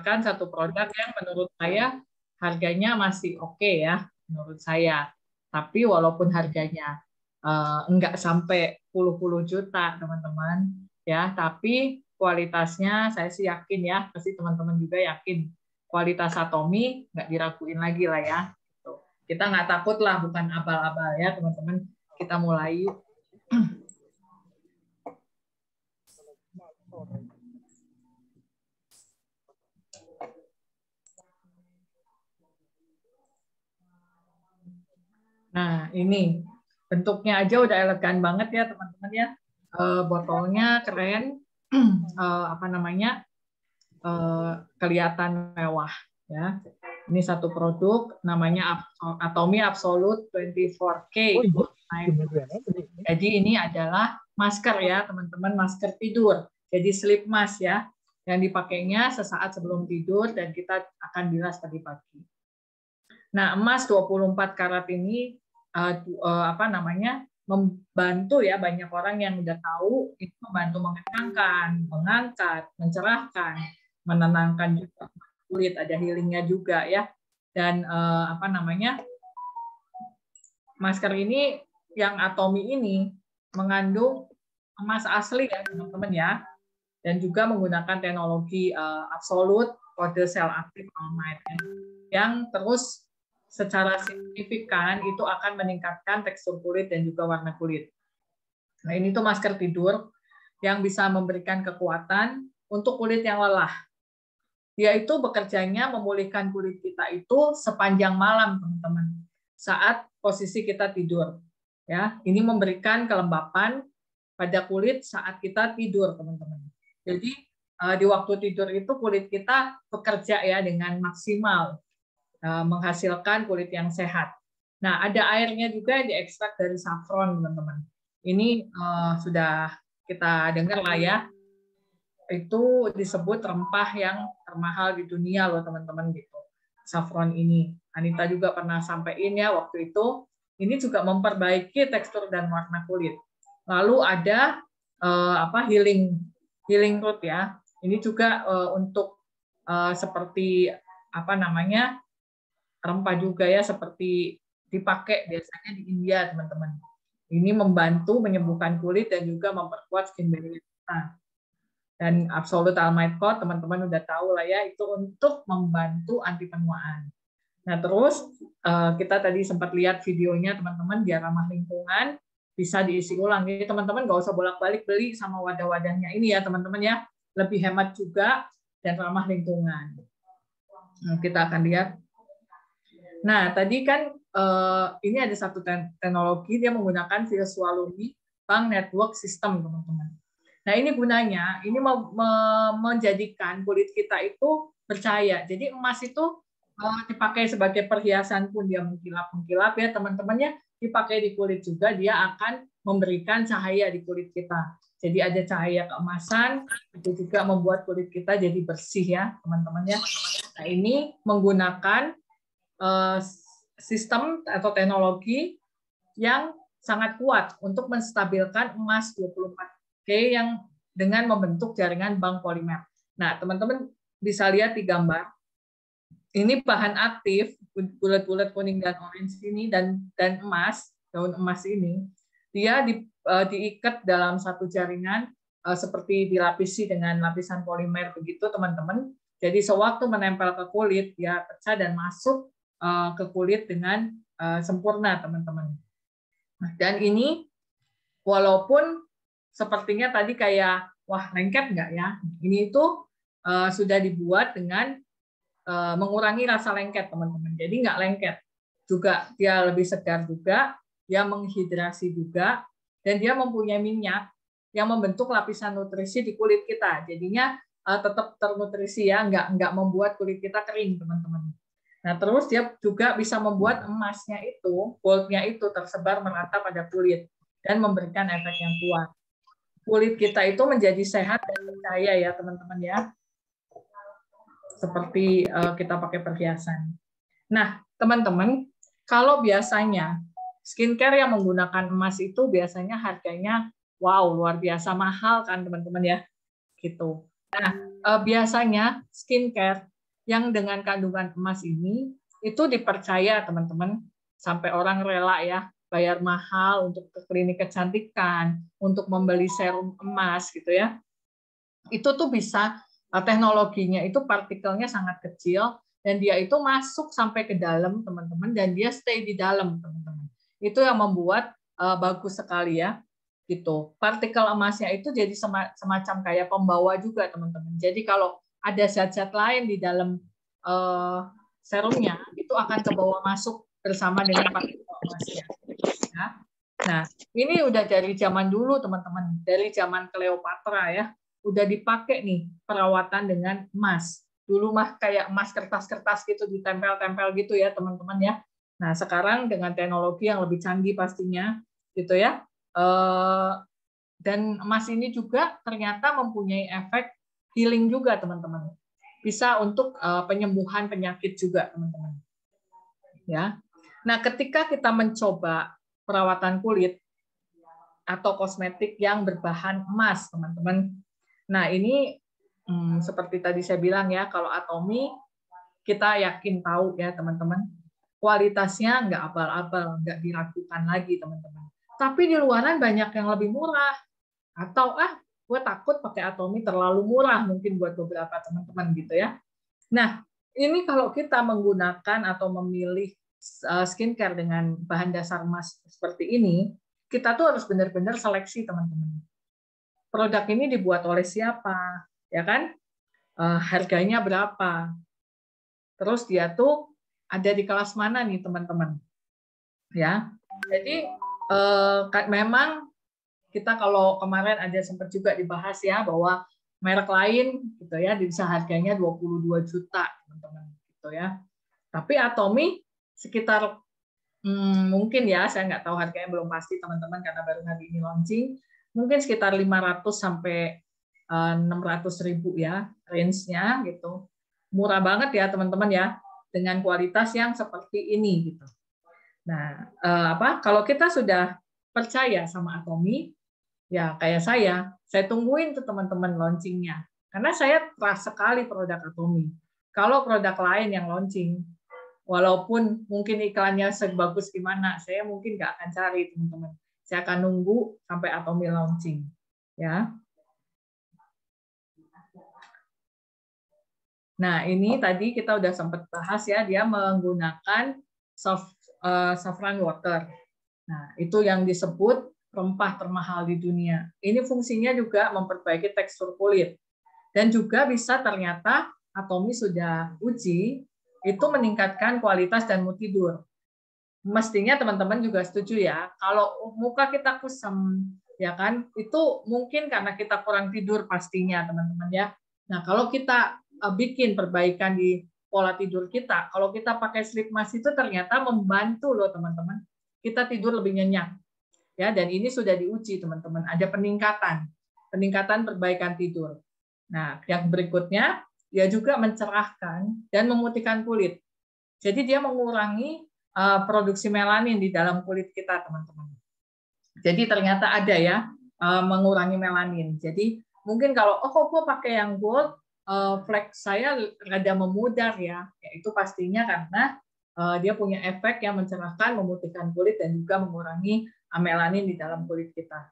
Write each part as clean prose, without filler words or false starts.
menggunakan satu produk yang menurut saya harganya masih oke ya, menurut saya. Tapi walaupun harganya enggak sampai puluh-puluh juta, teman-teman, ya, tapi kualitasnya saya sih yakin ya, pasti teman-teman juga yakin kualitas Atomy nggak diraguin lagi lah ya. Kita nggak takut lah, bukan abal-abal ya, teman-teman. Kita mulai yuk. Nah, ini bentuknya aja udah elegan banget ya, teman-teman ya. Botolnya keren, apa namanya, kelihatan mewah ya. Ini satu produk namanya Atomy Absolute 24K. Jadi ini adalah masker ya, teman-teman, masker tidur. Jadi sleep mask ya, yang dipakainya sesaat sebelum tidur dan kita akan bilas pagi-pagi. Nah, emas 24 karat ini apa namanya, membantu ya, banyak orang yang udah tahu itu membantu mengencangkan, mengangkat, mencerahkan, menenangkan juga kulit, ada healingnya juga ya. Dan apa namanya, masker ini yang Atomy ini mengandung emas asli ya, teman-teman ya, dan juga menggunakan teknologi absolut kode sel aktif almide yang terus secara signifikan itu akan meningkatkan tekstur kulit dan juga warna kulit. Nah, ini tuh masker tidur yang bisa memberikan kekuatan untuk kulit yang lelah. Yaitu bekerjanya memulihkan kulit kita itu sepanjang malam, teman-teman. Saat posisi kita tidur. Ya, ini memberikan kelembapan pada kulit saat kita tidur, teman-teman. Jadi di waktu tidur itu kulit kita bekerja ya dengan maksimal, menghasilkan kulit yang sehat. Nah, ada airnya juga yang diekstrak dari saffron, teman-teman. Ini sudah kita dengar lah ya. Itu disebut rempah yang termahal di dunia loh, teman-teman gitu. Saffron ini. Anita juga pernah sampaikan ya waktu itu. Ini juga memperbaiki tekstur dan warna kulit. Lalu ada healing root ya. Ini juga untuk seperti apa namanya, rempah juga ya, seperti dipakai biasanya di India, teman-teman. Ini membantu menyembuhkan kulit dan juga memperkuat skin barrier kita. Dan Absolute Almide Coat, teman-teman udah tahu lah ya, itu untuk membantu anti penuaan. Nah, terus kita tadi sempat lihat videonya, teman-teman, biar ramah lingkungan, bisa diisi ulang. Jadi teman-teman nggak usah bolak-balik beli sama wadah-wadahnya ini ya, teman-teman ya. Lebih hemat juga dan ramah lingkungan. Nah, kita akan lihat. Nah, tadi kan ini ada satu teknologi, dia menggunakan Visualumi Bank Network System, teman-teman. Nah, ini gunanya, ini menjadikan kulit kita itu bercahaya. Jadi emas itu dipakai sebagai perhiasan pun dia mengkilap-mengkilap ya, teman-temannya, dipakai di kulit juga, dia akan memberikan cahaya di kulit kita. Jadi ada cahaya keemasan, itu juga membuat kulit kita jadi bersih ya, teman-teman ya. Nah, ini menggunakan sistem atau teknologi yang sangat kuat untuk menstabilkan emas 24K yang dengan membentuk jaringan bank polimer. Nah, teman-teman bisa lihat di gambar. Ini bahan aktif, bulat-bulat kuning dan orange ini, dan emas, daun emas ini, dia diikat dalam satu jaringan seperti dilapisi dengan lapisan polimer begitu, teman-teman. Jadi sewaktu menempel ke kulit, dia pecah dan masuk ke kulit dengan sempurna, teman-teman. Dan ini walaupun sepertinya tadi kayak wah lengket nggak ya, ini itu sudah dibuat dengan mengurangi rasa lengket, teman-teman. Jadi nggak lengket juga, dia lebih segar juga, dia menghidrasi juga, dan dia mempunyai minyak yang membentuk lapisan nutrisi di kulit kita. Jadinya tetap ternutrisi ya, nggak membuat kulit kita kering, teman-teman. Nah, terus dia juga bisa membuat emasnya itu, goldnya itu tersebar merata pada kulit dan memberikan efek yang kuat. Kulit kita itu menjadi sehat dan bercahaya ya, teman-teman ya. Seperti kita pakai perhiasan. Nah, teman-teman, kalau biasanya skincare yang menggunakan emas itu biasanya harganya wow, luar biasa mahal kan, teman-teman ya. Gitu. Nah, biasanya skincare yang dengan kandungan emas ini itu dipercaya teman-teman, sampai orang rela ya bayar mahal untuk ke klinik kecantikan, untuk membeli serum emas gitu ya. Itu tuh bisa teknologinya itu partikelnya sangat kecil dan dia itu masuk sampai ke dalam teman-teman dan dia stay di dalam teman-teman. Itu yang membuat bagus sekali ya gitu. Partikel emasnya itu jadi semacam kayak pembawa juga teman-teman. Jadi kalau ada zat-zat lain di dalam serumnya itu akan ke bawah masuk bersama dengan partikel emasnya. Ya. Nah, ini udah dari zaman dulu teman-teman, dari zaman Cleopatra ya, udah dipakai nih perawatan dengan emas. Dulu mah kayak emas kertas-kertas gitu ditempel-tempel gitu ya teman-teman ya. Nah, sekarang dengan teknologi yang lebih canggih pastinya gitu ya. Dan emas ini juga ternyata mempunyai efek healing juga teman-teman. Bisa untuk penyembuhan penyakit juga teman-teman. Ya. Nah, ketika kita mencoba perawatan kulit atau kosmetik yang berbahan emas, teman-teman. Nah, ini seperti tadi saya bilang ya, kalau Atomy kita yakin tahu ya, teman-teman. Kualitasnya nggak abal-abal, nggak diragukan lagi, teman-teman. Tapi di luaran banyak yang lebih murah. Atau, gue takut pakai Atomy terlalu murah mungkin buat beberapa teman-teman gitu ya. Nah, ini kalau kita menggunakan atau memilih skincare dengan bahan dasar emas seperti ini, kita tuh harus benar-benar seleksi teman-teman. Produk ini dibuat oleh siapa, ya kan? Harganya berapa? Terus dia tuh ada di kelas mana nih teman-teman? Ya, jadi memang kita kalau kemarin ada sempat juga dibahas ya bahwa merek lain gitu ya bisa harganya 22 juta teman-teman gitu ya. Tapi Atomy sekitar mungkin ya, saya nggak tahu harganya belum pasti teman-teman karena baru hari ini launching, mungkin sekitar 500 sampai 600 ribu ya range-nya gitu. Murah banget ya teman-teman ya dengan kualitas yang seperti ini gitu. Nah, kalau kita sudah percaya sama Atomy, ya kayak saya tungguin tuh teman-teman launchingnya. Karena saya trust sekali produk Atomy. Kalau produk lain yang launching, walaupun mungkin iklannya sebagus gimana, saya mungkin nggak akan cari teman-teman. Saya akan nunggu sampai Atomy launching. Ya. Nah, ini tadi kita udah sempat bahas ya, dia menggunakan saffron water. Nah, itu yang disebut rempah termahal di dunia. Ini fungsinya juga memperbaiki tekstur kulit. Dan juga bisa ternyata Atomy sudah uji, itu meningkatkan kualitas dan mood tidur. Mestinya teman-teman juga setuju ya, kalau muka kita kusam, ya kan, itu mungkin karena kita kurang tidur pastinya teman-teman ya. Nah, kalau kita bikin perbaikan di pola tidur kita, kalau kita pakai sleep mask itu ternyata membantu loh teman-teman. Kita tidur lebih nyenyak. Ya, dan ini sudah diuji teman-teman, ada peningkatan perbaikan tidur. Nah, yang berikutnya dia juga mencerahkan dan memutihkan kulit. Jadi dia mengurangi produksi melanin di dalam kulit kita, teman-teman. Jadi ternyata ada ya mengurangi melanin. Jadi mungkin kalau kok gue pakai yang gold, flek saya rada memudar ya. Itu pastinya karena dia punya efek yang mencerahkan, memutihkan kulit dan juga mengurangi melanin di dalam kulit kita.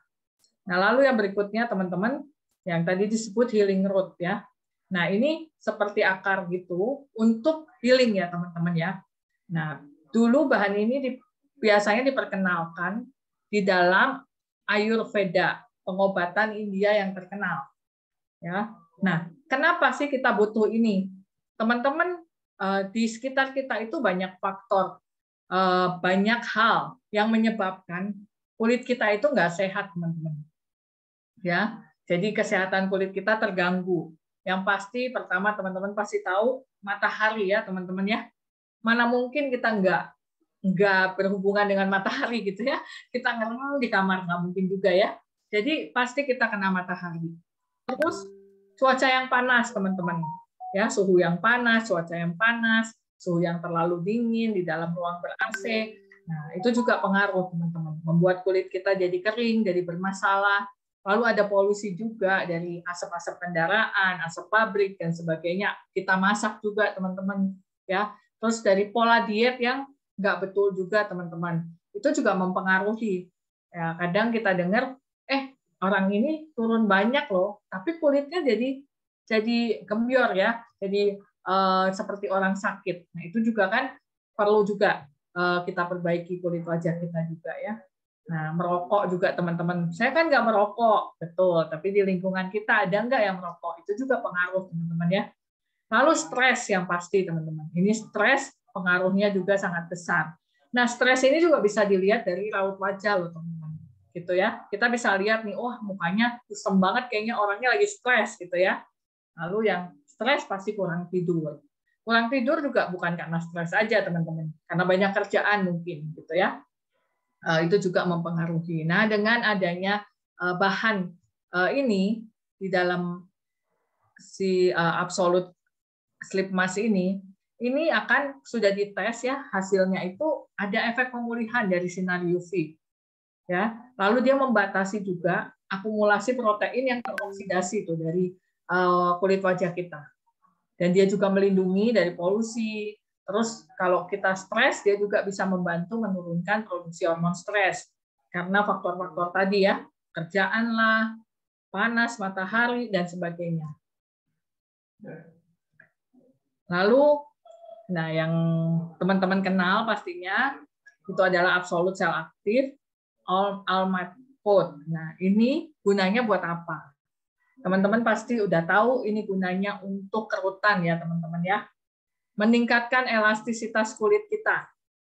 Nah, lalu yang berikutnya teman-teman, yang tadi disebut healing root ya. Nah, ini seperti akar gitu untuk healing ya teman-teman ya. Nah, dulu bahan ini biasanya diperkenalkan di dalam Ayurveda, pengobatan India yang terkenal. Ya. Nah, kenapa sih kita butuh ini? Teman-teman, di sekitar kita itu banyak faktor, banyak hal yang menyebabkan kulit kita itu nggak sehat, teman-teman. Ya, jadi kesehatan kulit kita terganggu. Yang pasti pertama teman-teman pasti tahu matahari ya teman-teman ya. Mana mungkin kita nggak berhubungan dengan matahari gitu ya. Kita ngerem di kamar nggak mungkin juga ya. Jadi pasti kita kena matahari. Terus cuaca yang panas teman-teman. Ya, suhu yang panas, cuaca yang panas, suhu yang terlalu dingin di dalam ruang ber-AC. Nah, itu juga pengaruh teman-teman. Membuat kulit kita jadi kering, jadi bermasalah. Lalu ada polusi juga dari asap-asap kendaraan, asap pabrik dan sebagainya. Kita masak juga teman-teman ya. Terus dari pola diet yang nggak betul juga teman-teman. Itu juga mempengaruhi. Ya, kadang kita dengar, orang ini turun banyak loh, tapi kulitnya jadi gembior ya, jadi seperti orang sakit. Nah itu juga kan perlu juga kita perbaiki kulit wajah kita juga ya. Nah, merokok juga teman-teman. Saya kan nggak merokok, betul. Tapi di lingkungan kita ada nggak yang merokok? Itu juga pengaruh, teman-teman ya. Lalu stres yang pasti, teman-teman. Ini stres pengaruhnya juga sangat besar. Nah, stres ini juga bisa dilihat dari raut wajah loh, teman-teman. Gitu ya. Kita bisa lihat nih, wah mukanya kusem banget, kayaknya orangnya lagi stres gitu ya. Lalu yang stres pasti kurang tidur. Kurang tidur juga bukan karena stres aja, teman-teman. Karena banyak kerjaan mungkin, gitu ya. Itu juga mempengaruhi. Nah, dengan adanya bahan ini di dalam si absolute sleep mask ini akan sudah dites ya, hasilnya itu ada efek pemulihan dari sinar UV. Ya, lalu dia membatasi juga akumulasi protein yang teroksidasi itu dari kulit wajah kita. Dan dia juga melindungi dari polusi. Terus kalau kita stres, dia juga bisa membantu menurunkan produksi hormon stres. Karena faktor-faktor tadi ya, kerjaan lah, panas, matahari, dan sebagainya. Lalu, nah yang teman-teman kenal pastinya, itu adalah Absolute Cell Active All Matte Coat. Nah ini gunanya buat apa? Teman-teman pasti udah tahu ini gunanya untuk kerutan ya teman-teman ya. Meningkatkan elastisitas kulit kita,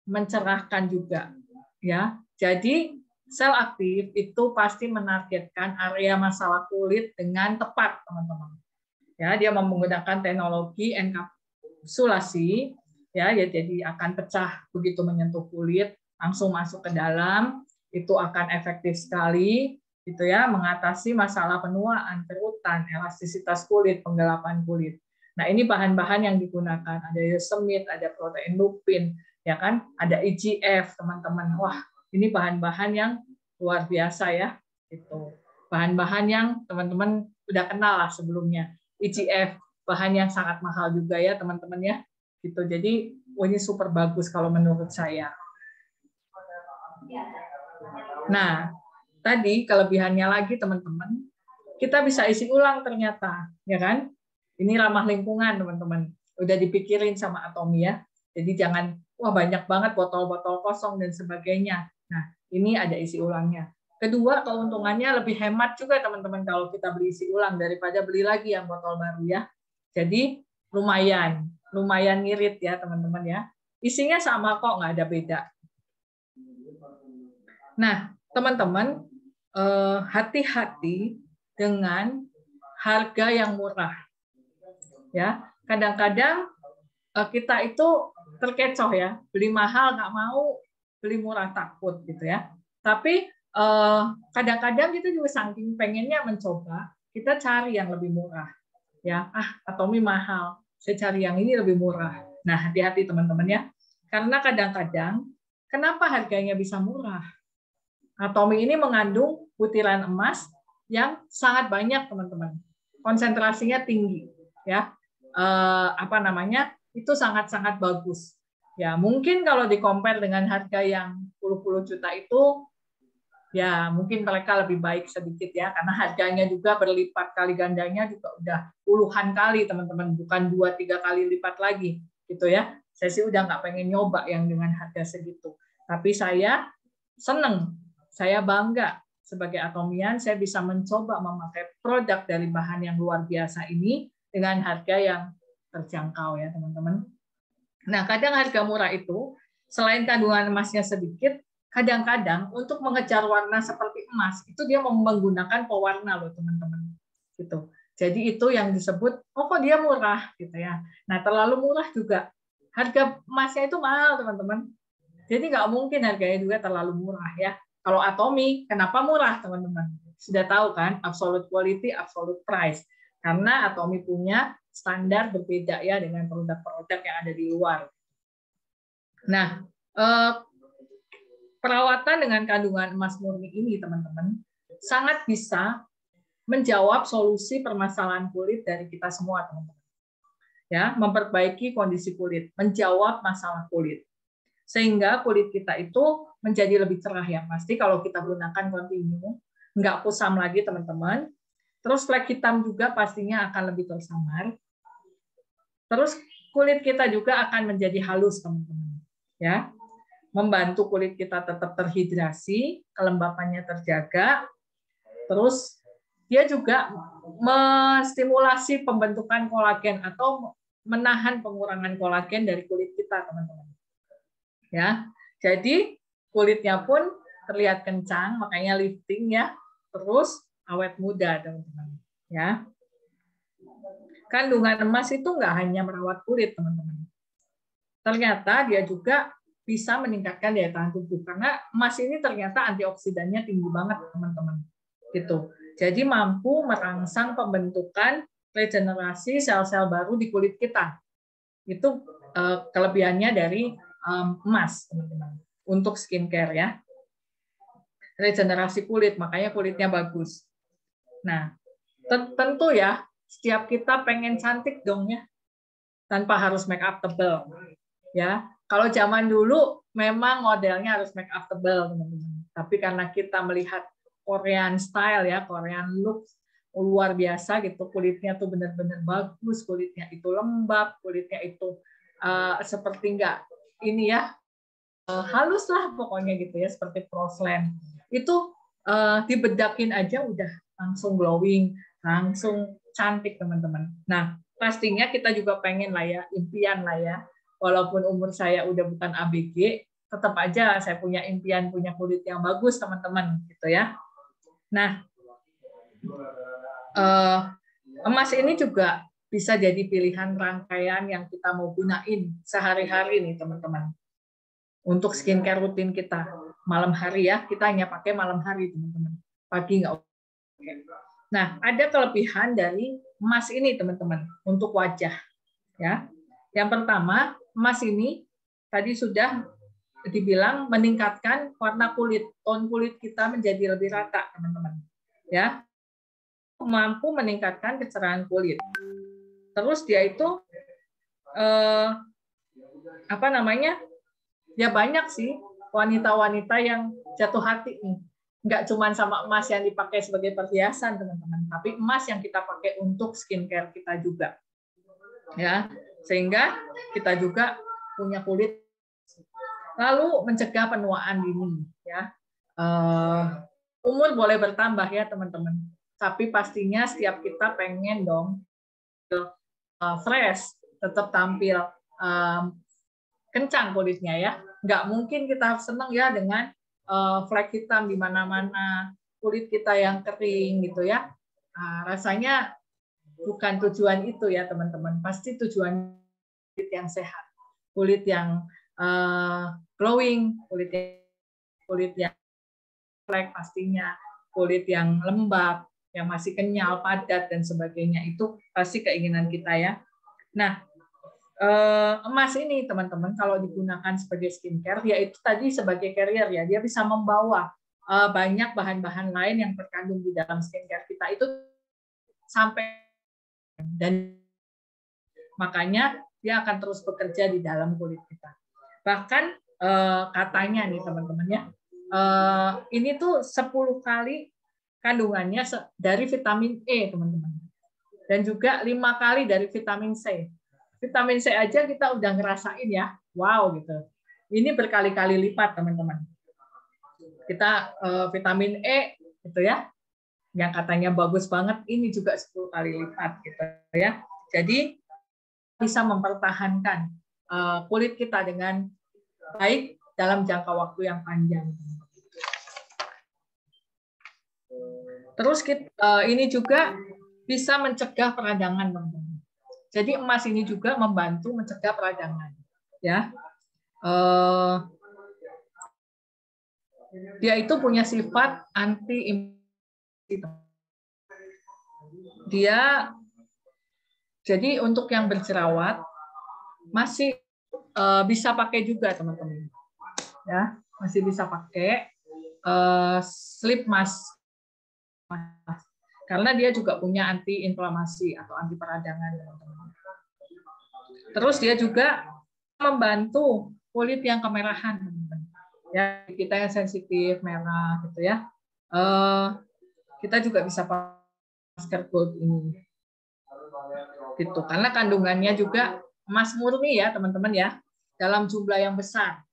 mencerahkan juga ya. Jadi sel aktif itu pasti menargetkan area masalah kulit dengan tepat teman-teman. Ya, dia menggunakan teknologi enkapsulasi ya, jadi akan pecah begitu menyentuh kulit, langsung masuk ke dalam, itu akan efektif sekali gitu ya, mengatasi masalah penuaan, kerutan, elastisitas kulit, penggelapan kulit. Nah, ini bahan-bahan yang digunakan, ada yosemite, ada protein lupin, ya kan? Ada EGF, teman-teman. Wah, ini bahan-bahan yang luar biasa ya. Itu bahan-bahan yang teman-teman udah kenal lah sebelumnya. EGF, bahan yang sangat mahal juga ya, teman-teman ya. Gitu. Jadi, ini super bagus kalau menurut saya. Nah, tadi kelebihannya lagi teman-teman, kita bisa isi ulang ternyata, ya kan? Ini ramah lingkungan, teman-teman. Udah dipikirin sama Atomy ya. Jadi jangan, wah banyak banget botol-botol kosong dan sebagainya. Nah, ini ada isi ulangnya. Kedua, keuntungannya lebih hemat juga, teman-teman, kalau kita beli isi ulang daripada beli lagi yang botol baru ya. Jadi lumayan ngirit ya, teman-teman ya. Isinya sama kok, nggak ada beda. Nah, teman-teman, hati-hati dengan harga yang murah. Ya, kadang-kadang kita itu terkecoh ya, beli mahal nggak mau, beli murah takut gitu ya. Tapi kadang-kadang kita juga saking pengennya mencoba, kita cari yang lebih murah. Ya, Atomy mahal, saya cari yang ini lebih murah. Nah, hati-hati teman-teman ya, karena kadang-kadang kenapa harganya bisa murah? Atomy ini mengandung butiran emas yang sangat banyak, teman-teman. Konsentrasinya tinggi, ya. Itu sangat-sangat bagus. Ya, mungkin kalau di-compare dengan harga yang puluh-puluh juta itu, ya mungkin mereka lebih baik sedikit ya, karena harganya juga berlipat kali gandanya juga udah puluhan kali, teman-teman, bukan 2-3 kali lipat lagi, gitu ya. Saya sih udah nggak pengen nyoba yang dengan harga segitu. Tapi saya seneng. Saya bangga sebagai Atomian, saya bisa mencoba memakai produk dari bahan yang luar biasa ini dengan harga yang terjangkau ya teman-teman. Nah, kadang harga murah itu, selain kandungan emasnya sedikit, kadang-kadang untuk mengejar warna seperti emas, itu dia menggunakan pewarna loh teman-teman. Gitu. Jadi itu yang disebut, kok dia murah gitu ya. Nah, terlalu murah juga. Harga emasnya itu mahal teman-teman. Jadi nggak mungkin harganya juga terlalu murah ya. Kalau Atomy, kenapa murah teman-teman? Sudah tahu kan, absolute quality, absolute price. Karena Atomy punya standar berbeda ya dengan produk-produk yang ada di luar. Nah, perawatan dengan kandungan emas murni ini teman-teman, sangat bisa menjawab solusi permasalahan kulit dari kita semua, teman-teman. Ya, memperbaiki kondisi kulit, menjawab masalah kulit. Sehingga kulit kita itu menjadi lebih cerah ya. Pasti kalau kita gunakan kontinu, nggak kusam lagi, teman-teman. Terus flek hitam juga pastinya akan lebih tersamar. Terus kulit kita juga akan menjadi halus, teman-teman. Ya, membantu kulit kita tetap terhidrasi, kelembapannya terjaga. Terus dia juga menstimulasi pembentukan kolagen atau menahan pengurangan kolagen dari kulit kita, teman-teman. Ya, jadi kulitnya pun terlihat kencang, makanya lifting ya. Terus awet muda, teman-teman. Ya, kandungan emas itu nggak hanya merawat kulit, teman-teman. Ternyata dia juga bisa meningkatkan daya tahan tubuh karena emas ini ternyata antioksidannya tinggi banget, teman-teman. Gitu. Jadi mampu merangsang pembentukan regenerasi sel-sel baru di kulit kita. Itu kelebihannya dari emas, teman-teman. Untuk skincare ya. Regenerasi kulit, makanya kulitnya bagus. Nah, tentu ya, setiap kita pengen cantik dong ya. Tanpa harus make up tebal. Ya, kalau zaman dulu memang modelnya harus make up tebal, teman-teman. Tapi karena kita melihat Korean style ya, Korean look luar biasa gitu, kulitnya tuh benar-benar bagus, kulitnya itu lembab, kulitnya itu seperti enggak ini ya, halus lah pokoknya gitu ya, seperti porcelain. Itu dibedakin aja udah langsung glowing, langsung cantik, teman-teman. Nah, pastinya kita juga pengen lah ya, impian lah ya. Walaupun umur saya udah bukan ABG, tetap aja saya punya impian punya kulit yang bagus, teman-teman, gitu ya. Nah, emas ini juga bisa jadi pilihan rangkaian yang kita mau gunain sehari-hari nih, teman-teman. Untuk skincare rutin kita malam hari ya, kita hanya pakai malam hari, teman-teman. Pagi nggak. Nah, ada kelebihan dari emas ini, teman-teman, untuk wajah. Ya, yang pertama, emas ini tadi sudah dibilang meningkatkan warna kulit, tone kulit kita menjadi lebih rata, teman-teman. Ya, mampu meningkatkan kecerahan kulit. Terus dia itu apa namanya? Ya banyak sih wanita-wanita yang jatuh hati nih. Nggak cuma sama emas yang dipakai sebagai perhiasan, teman-teman, tapi emas yang kita pakai untuk skincare kita juga. Ya, sehingga kita juga punya kulit. Lalu mencegah penuaan dini, ya. Umur boleh bertambah ya, teman-teman. Tapi pastinya setiap kita pengen dong fresh, tetap tampil kencang kulitnya ya. Nggak mungkin kita senang ya dengan flek hitam di mana-mana, kulit kita yang kering gitu ya. Rasanya bukan tujuan itu ya, teman-teman. Pasti tujuan kulit yang sehat, kulit yang glowing, kulit yang flek pastinya, kulit yang lembab, yang masih kenyal, padat dan sebagainya, itu pasti keinginan kita ya. Nah, emas ini, teman-teman, kalau digunakan sebagai skincare, dia itu tadi sebagai carrier ya, dia bisa membawa banyak bahan-bahan lain yang terkandung di dalam skincare kita itu sampai, dan makanya dia akan terus bekerja di dalam kulit kita. Bahkan katanya nih, teman-teman ya, ini tuh 10 kali kandungannya dari vitamin E, teman-teman, dan juga 5 kali dari vitamin C. Vitamin C aja kita udah ngerasain ya, wow gitu. Ini berkali-kali lipat, teman-teman. Kita vitamin E gitu ya, yang katanya bagus banget, ini juga 10 kali lipat gitu ya. Jadi bisa mempertahankan kulit kita dengan baik dalam jangka waktu yang panjang. Terus ini juga bisa mencegah peradangan, teman-teman. Jadi emas ini juga membantu mencegah peradangan, ya. Dia itu punya sifat anti-inflamasi. Dia jadi untuk yang berjerawat masih bisa pakai juga, teman-teman. Ya, masih bisa pakai sleep mask karena dia juga punya anti-inflamasi atau anti peradangan, teman-teman. Terus dia juga membantu kulit yang kemerahan, teman-teman. Ya, kita yang sensitif merah gitu ya. Kita juga bisa pakai masker gold ini. Gitu. Karena kandungannya juga emas murni ya, teman-teman ya. Dalam jumlah yang besar,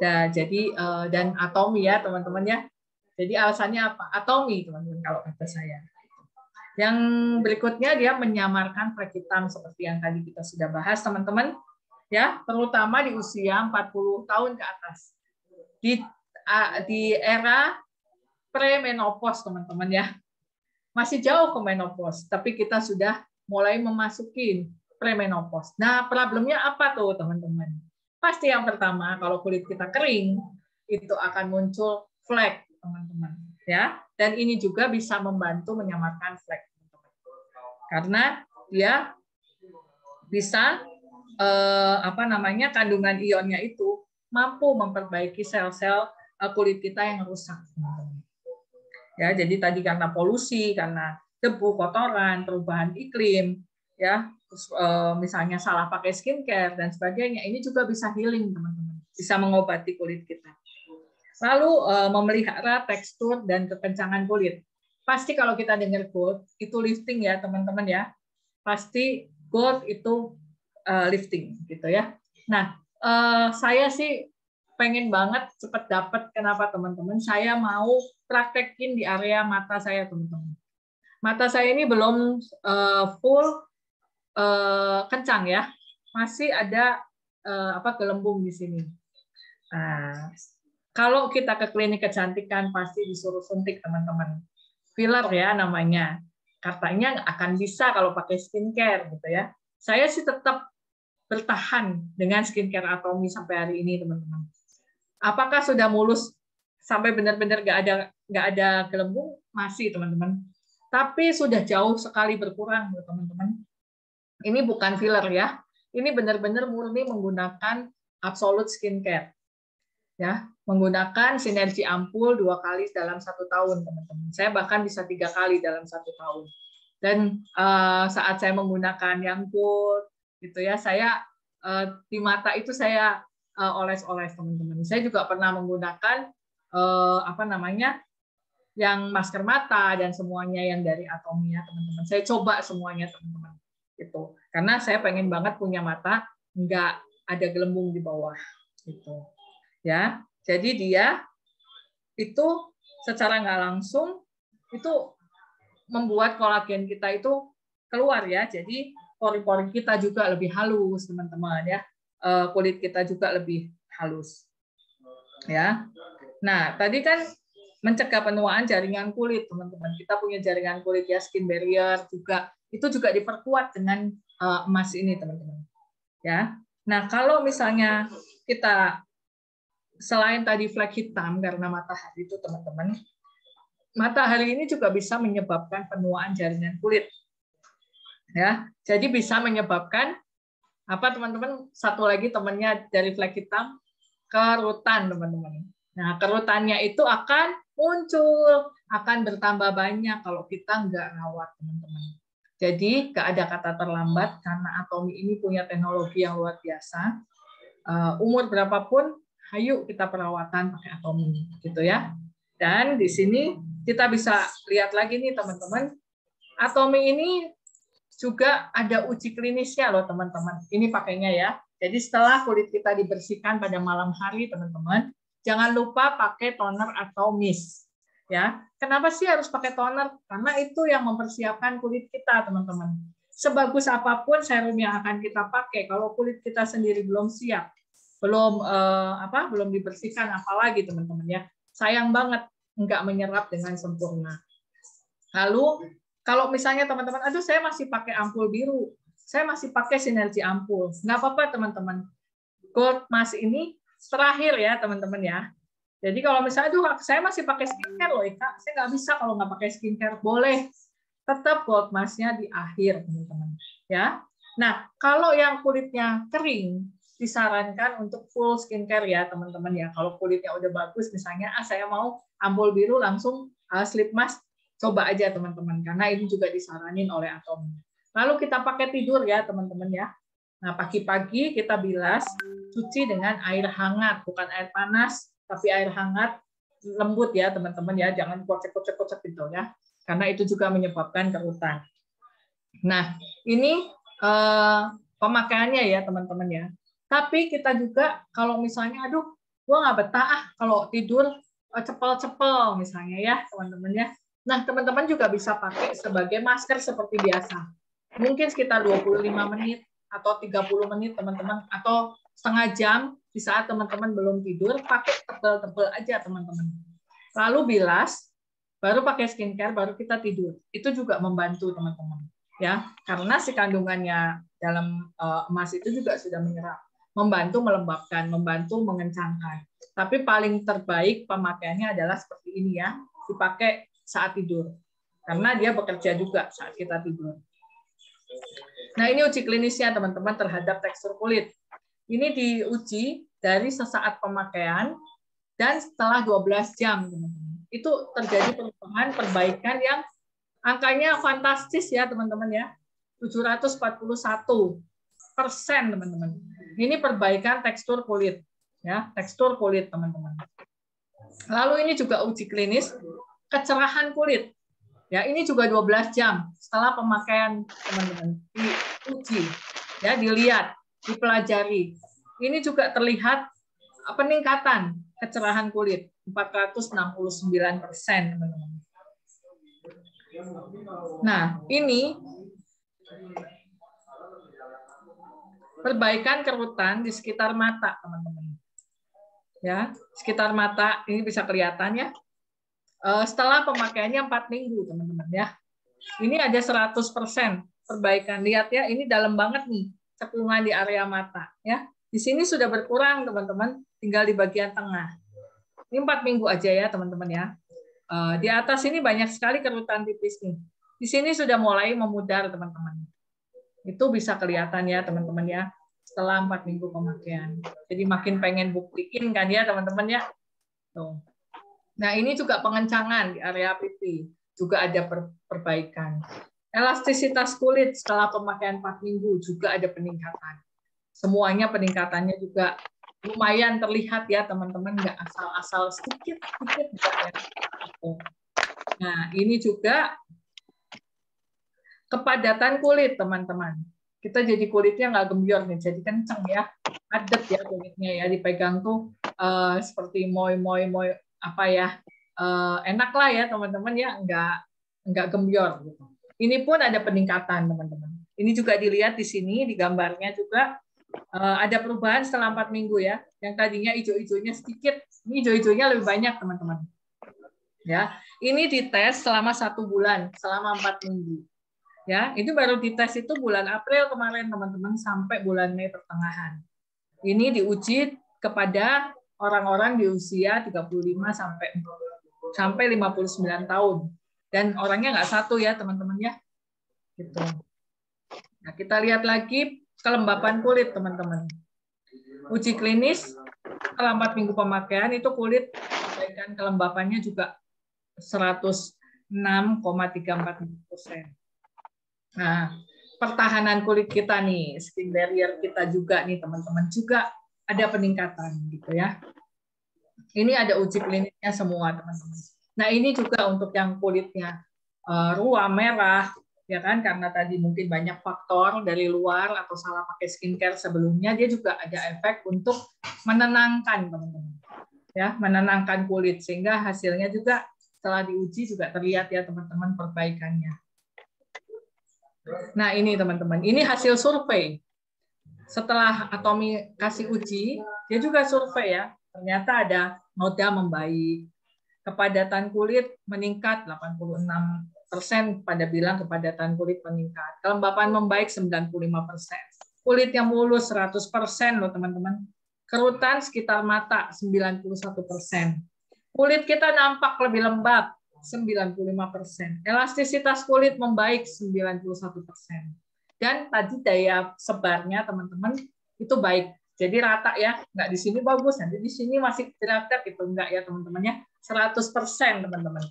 Dan jadi dan atomi ya, teman-teman ya. Jadi alasannya apa? Atomi, teman-teman, kalau kata saya. Yang berikutnya dia menyamarkan flek hitam seperti yang tadi kita sudah bahas, teman-teman. Ya, terutama di usia 40 tahun ke atas. Di era premenopause, teman-teman ya. Masih jauh ke menopause, tapi kita sudah mulai memasuki premenopause. Nah, problemnya apa tuh, teman-teman? Pasti yang pertama, kalau kulit kita kering, itu akan muncul flek, teman-teman. Ya, dan ini juga bisa membantu menyamarkan flek, teman-teman. Karena dia bisa kandungan ionnya itu mampu memperbaiki sel-sel kulit kita yang rusak, teman-teman. Ya, jadi tadi karena polusi, karena debu, kotoran, perubahan iklim, ya, terus, misalnya salah pakai skincare dan sebagainya, ini juga bisa healing, teman-teman, bisa mengobati kulit kita. Lalu memelihara tekstur dan kekencangan kulit. Pasti kalau kita dengar gold itu lifting ya, teman-teman ya. Pasti gold itu lifting gitu ya. Nah, saya sih pengen banget cepat dapat. Kenapa, teman-teman? Saya mau praktekin di area mata saya, teman-teman. Mata saya ini belum full kencang ya, masih ada gelembung di sini. Nah, kalau kita ke klinik kecantikan pasti disuruh suntik, teman-teman. Filler ya namanya. Katanya akan bisa kalau pakai skincare gitu ya. Saya sih tetap bertahan dengan skincare Atomi sampai hari ini, teman-teman. Apakah sudah mulus sampai benar-benar nggak ada gelembung? Masih, teman-teman. Tapi sudah jauh sekali berkurang, teman-teman. Ini bukan filler ya. Ini benar-benar murni menggunakan absolute skincare. Ya, menggunakan sinergi ampul 2 kali dalam 1 tahun, teman-teman. Saya bahkan bisa 3 kali dalam 1 tahun. Dan saat saya menggunakan yang gold, gitu ya, saya di mata itu saya oles-oles, teman-teman. Saya juga pernah menggunakan yang masker mata dan semuanya yang dari Atomi ya, teman-teman. Saya coba semuanya, teman-teman. Gitu. Karena saya pengen banget punya mata nggak ada gelembung di bawah, gitu. Ya, jadi dia itu secara nggak langsung itu membuat kolagen kita itu keluar ya. Jadi pori-pori kita juga lebih halus, teman-teman ya. Kulit kita juga lebih halus. Ya. Nah, tadi kan mencegah penuaan jaringan kulit, teman-teman. Kita punya jaringan kulit ya, skin barrier juga. Itu juga diperkuat dengan emas ini, teman-teman. Ya. Nah, kalau misalnya kita selain tadi flek hitam karena matahari itu, teman-teman, matahari ini juga bisa menyebabkan penuaan jaringan kulit. Ya, jadi bisa menyebabkan apa, teman-teman? Satu lagi temannya dari flek hitam, kerutan, teman-teman. Nah, kerutannya itu akan muncul, akan bertambah banyak kalau kita nggak rawat, teman-teman. Jadi nggak ada kata terlambat karena Atomi ini punya teknologi yang luar biasa. Umur berapapun, ayo kita perawatan pakai Atomi, gitu ya. Dan di sini kita bisa lihat lagi nih, teman-teman. Atomi ini juga ada uji klinisnya loh, teman-teman. Ini pakainya ya. Jadi setelah kulit kita dibersihkan pada malam hari, teman-teman, jangan lupa pakai toner atau mist. Ya, kenapa sih harus pakai toner? Karena itu yang mempersiapkan kulit kita, teman-teman. Sebagus apapun serum yang akan kita pakai, kalau kulit kita sendiri belum siap, belum dibersihkan, apalagi, teman-teman ya, sayang banget nggak menyerap dengan sempurna. Lalu kalau misalnya teman-teman, aduh saya masih pakai ampul biru, saya masih pakai sinergi ampul, nggak apa-apa, teman-teman. Gold mask ini terakhir ya, teman-teman ya. Jadi kalau misalnya, aduh saya masih pakai skincare loh, Eka, saya nggak bisa kalau nggak pakai skincare. Boleh, tetap gold mask-nya di akhir, teman-teman. Ya. Nah, kalau yang kulitnya kering, disarankan untuk full skincare ya, teman-teman ya. Kalau kulitnya udah bagus, misalnya, saya mau ampul biru langsung sleep mask, coba aja teman-teman, karena ini juga disaranin oleh Atomy. Lalu kita pakai tidur ya teman-teman ya. Nah, pagi-pagi kita bilas, cuci dengan air hangat, bukan air panas, tapi air hangat, lembut ya teman-teman ya, jangan kocek-kocek gitu ya, karena itu juga menyebabkan kerutan. Nah, ini pemakaiannya ya teman-teman ya. Tapi kita juga kalau misalnya, aduh, gua nggak betah kalau tidur cepel-cepel misalnya ya teman-teman ya. Nah, teman-teman juga bisa pakai sebagai masker seperti biasa. Mungkin sekitar 25 menit atau 30 menit teman-teman, atau setengah jam di saat teman-teman belum tidur, pakai tebel-tebel aja teman-teman. Lalu bilas, baru pakai skincare, baru kita tidur. Itu juga membantu teman-teman. Ya, karena si kandungannya dalam emas itu juga sudah menyerap, membantu melembabkan, membantu mengencangkan. Tapi paling terbaik pemakaiannya adalah seperti ini ya, dipakai saat tidur. Karena dia bekerja juga saat kita tidur. Nah, ini uji klinisnya teman-teman terhadap tekstur kulit. Ini diuji dari sesaat pemakaian dan setelah 12 jam, teman-teman. Itu terjadi perbaikan yang angkanya fantastis ya, teman-teman ya. 741%, teman-teman. Ini perbaikan tekstur kulit ya, tekstur kulit, teman-teman. Lalu ini juga uji klinis kecerahan kulit. Ya, ini juga 12 jam setelah pemakaian, teman-teman. Diuji, ya, dilihat, dipelajari. Ini juga terlihat peningkatan kecerahan kulit 469%, teman-teman. Nah, ini perbaikan kerutan di sekitar mata, teman-teman. Ya, sekitar mata ini bisa kelihatan ya. Setelah pemakaiannya 4 minggu, teman-teman ya. Ini ada 100% perbaikan. Lihat ya, ini dalam banget nih cekungan di area mata ya. Di sini sudah berkurang, teman-teman, tinggal di bagian tengah. Ini 4 minggu aja ya, teman-teman ya. Di atas ini banyak sekali kerutan tipis nih. Di sini sudah mulai memudar, teman-teman. Itu bisa kelihatan ya, teman-teman ya, setelah 4 minggu pemakaian. Jadi makin pengen buktiin kan ya, teman-teman ya. Tuh. Nah, ini juga pengencangan di area pipi, juga ada perbaikan. Elastisitas kulit setelah pemakaian 4 minggu juga ada peningkatan. Semuanya peningkatannya juga lumayan terlihat ya, teman-teman, nggak asal-asal sedikit ya. Nah, ini juga kepadatan kulit, teman-teman. Kita jadi kulitnya nggak gembior nih, jadi kenceng ya, padat ya kulitnya ya, dipegang tuh seperti moi apa ya, enak lah ya teman-teman ya, nggak gembior gitu. Ini pun ada peningkatan, teman-teman. Ini juga dilihat di sini di gambarnya juga ada perubahan setelah 4 minggu ya. Yang tadinya hijau-hijaunya sedikit, ini hijau-hijaunya lebih banyak, teman-teman. Ya, ini dites selama 1 bulan, selama 4 minggu. Ya, itu baru dites itu bulan April kemarin, teman-teman, sampai bulan Mei pertengahan. Ini diuji kepada orang-orang di usia 35 sampai 59 tahun. Dan orangnya nggak satu ya, teman-teman ya. Gitu. Nah, kita lihat lagi kelembapan kulit, teman-teman. Uji klinis setelah 4 minggu pemakaian itu kulit perbaikan kelembapannya juga 106,34%. Nah, pertahanan kulit kita nih, skin barrier kita juga nih, teman-teman, juga ada peningkatan gitu ya. Ini ada uji klinisnya semua, teman-teman. Nah, ini juga untuk yang kulitnya ruam, merah, ya kan, karena tadi mungkin banyak faktor dari luar atau salah pakai skincare sebelumnya, dia juga ada efek untuk menenangkan, teman-teman. Ya, menenangkan kulit, sehingga hasilnya juga setelah diuji juga terlihat ya, teman-teman, perbaikannya. Nah, ini teman-teman, ini hasil survei. Setelah Atomy kasih uji, dia juga survei ya. Ternyata ada noda membaik, kepadatan kulit meningkat 86%, pada bilang kepadatan kulit meningkat. Kelembapan membaik 95%. Kulit yang mulus 100% loh, teman-teman. Kerutan sekitar mata 91%. Kulit kita nampak lebih lembab 95%. Elastisitas kulit membaik 91%. Dan tadi daya sebarnya, teman-teman, itu baik. Jadi rata ya, nggak di sini bagus, nanti di sini masih tidak gitu, enggak ya teman-teman ya, 100%, teman-teman.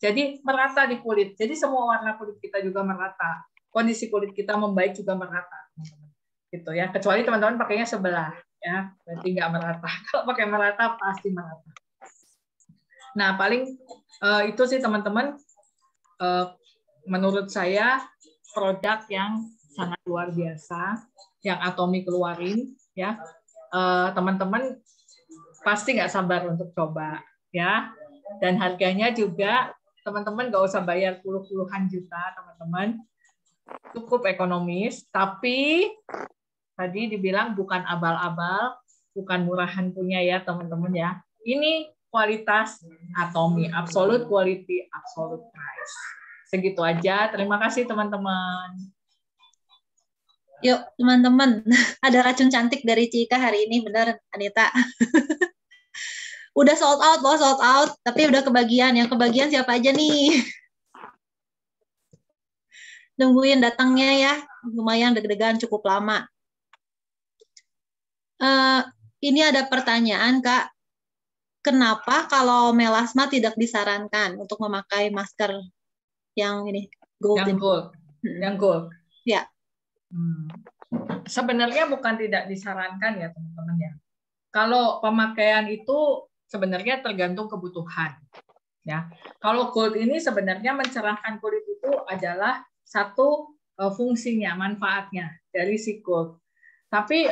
Jadi merata di kulit. Jadi semua warna kulit kita juga merata. Kondisi kulit kita membaik juga merata, teman-teman. Gitu ya. Kecuali teman-teman pakainya sebelah, ya. Berarti nggak merata. Kalau pakai merata pasti merata. Nah, paling itu sih teman-teman. Menurut saya produk yang sangat luar biasa yang Atomy keluarin, ya. Teman-teman pasti nggak sabar untuk coba, ya. Dan harganya juga teman-teman nggak usah bayar puluhan juta, teman-teman. Cukup ekonomis, tapi tadi dibilang bukan abal-abal, bukan murahan punya ya teman-teman ya. Ini kualitas Atomy, absolute quality, absolute price. Segitu aja. Terima kasih teman-teman. Yuk teman-teman, ada racun cantik dari Cika hari ini, benar Anita. Udah sold out loh, sold out, tapi udah kebagian. Yang kebagian siapa aja nih? Nungguin datangnya ya, lumayan deg-degan cukup lama. Ini ada pertanyaan Kak, kenapa kalau melasma tidak disarankan untuk memakai masker yang ini gold? Yang gold, yang gold. Ya. Sebenarnya bukan tidak disarankan ya teman-teman ya. Kalau pemakaian itu sebenarnya tergantung kebutuhan. Ya, kalau gold ini sebenarnya mencerahkan kulit itu adalah satu fungsinya, manfaatnya dari si gold. Tapi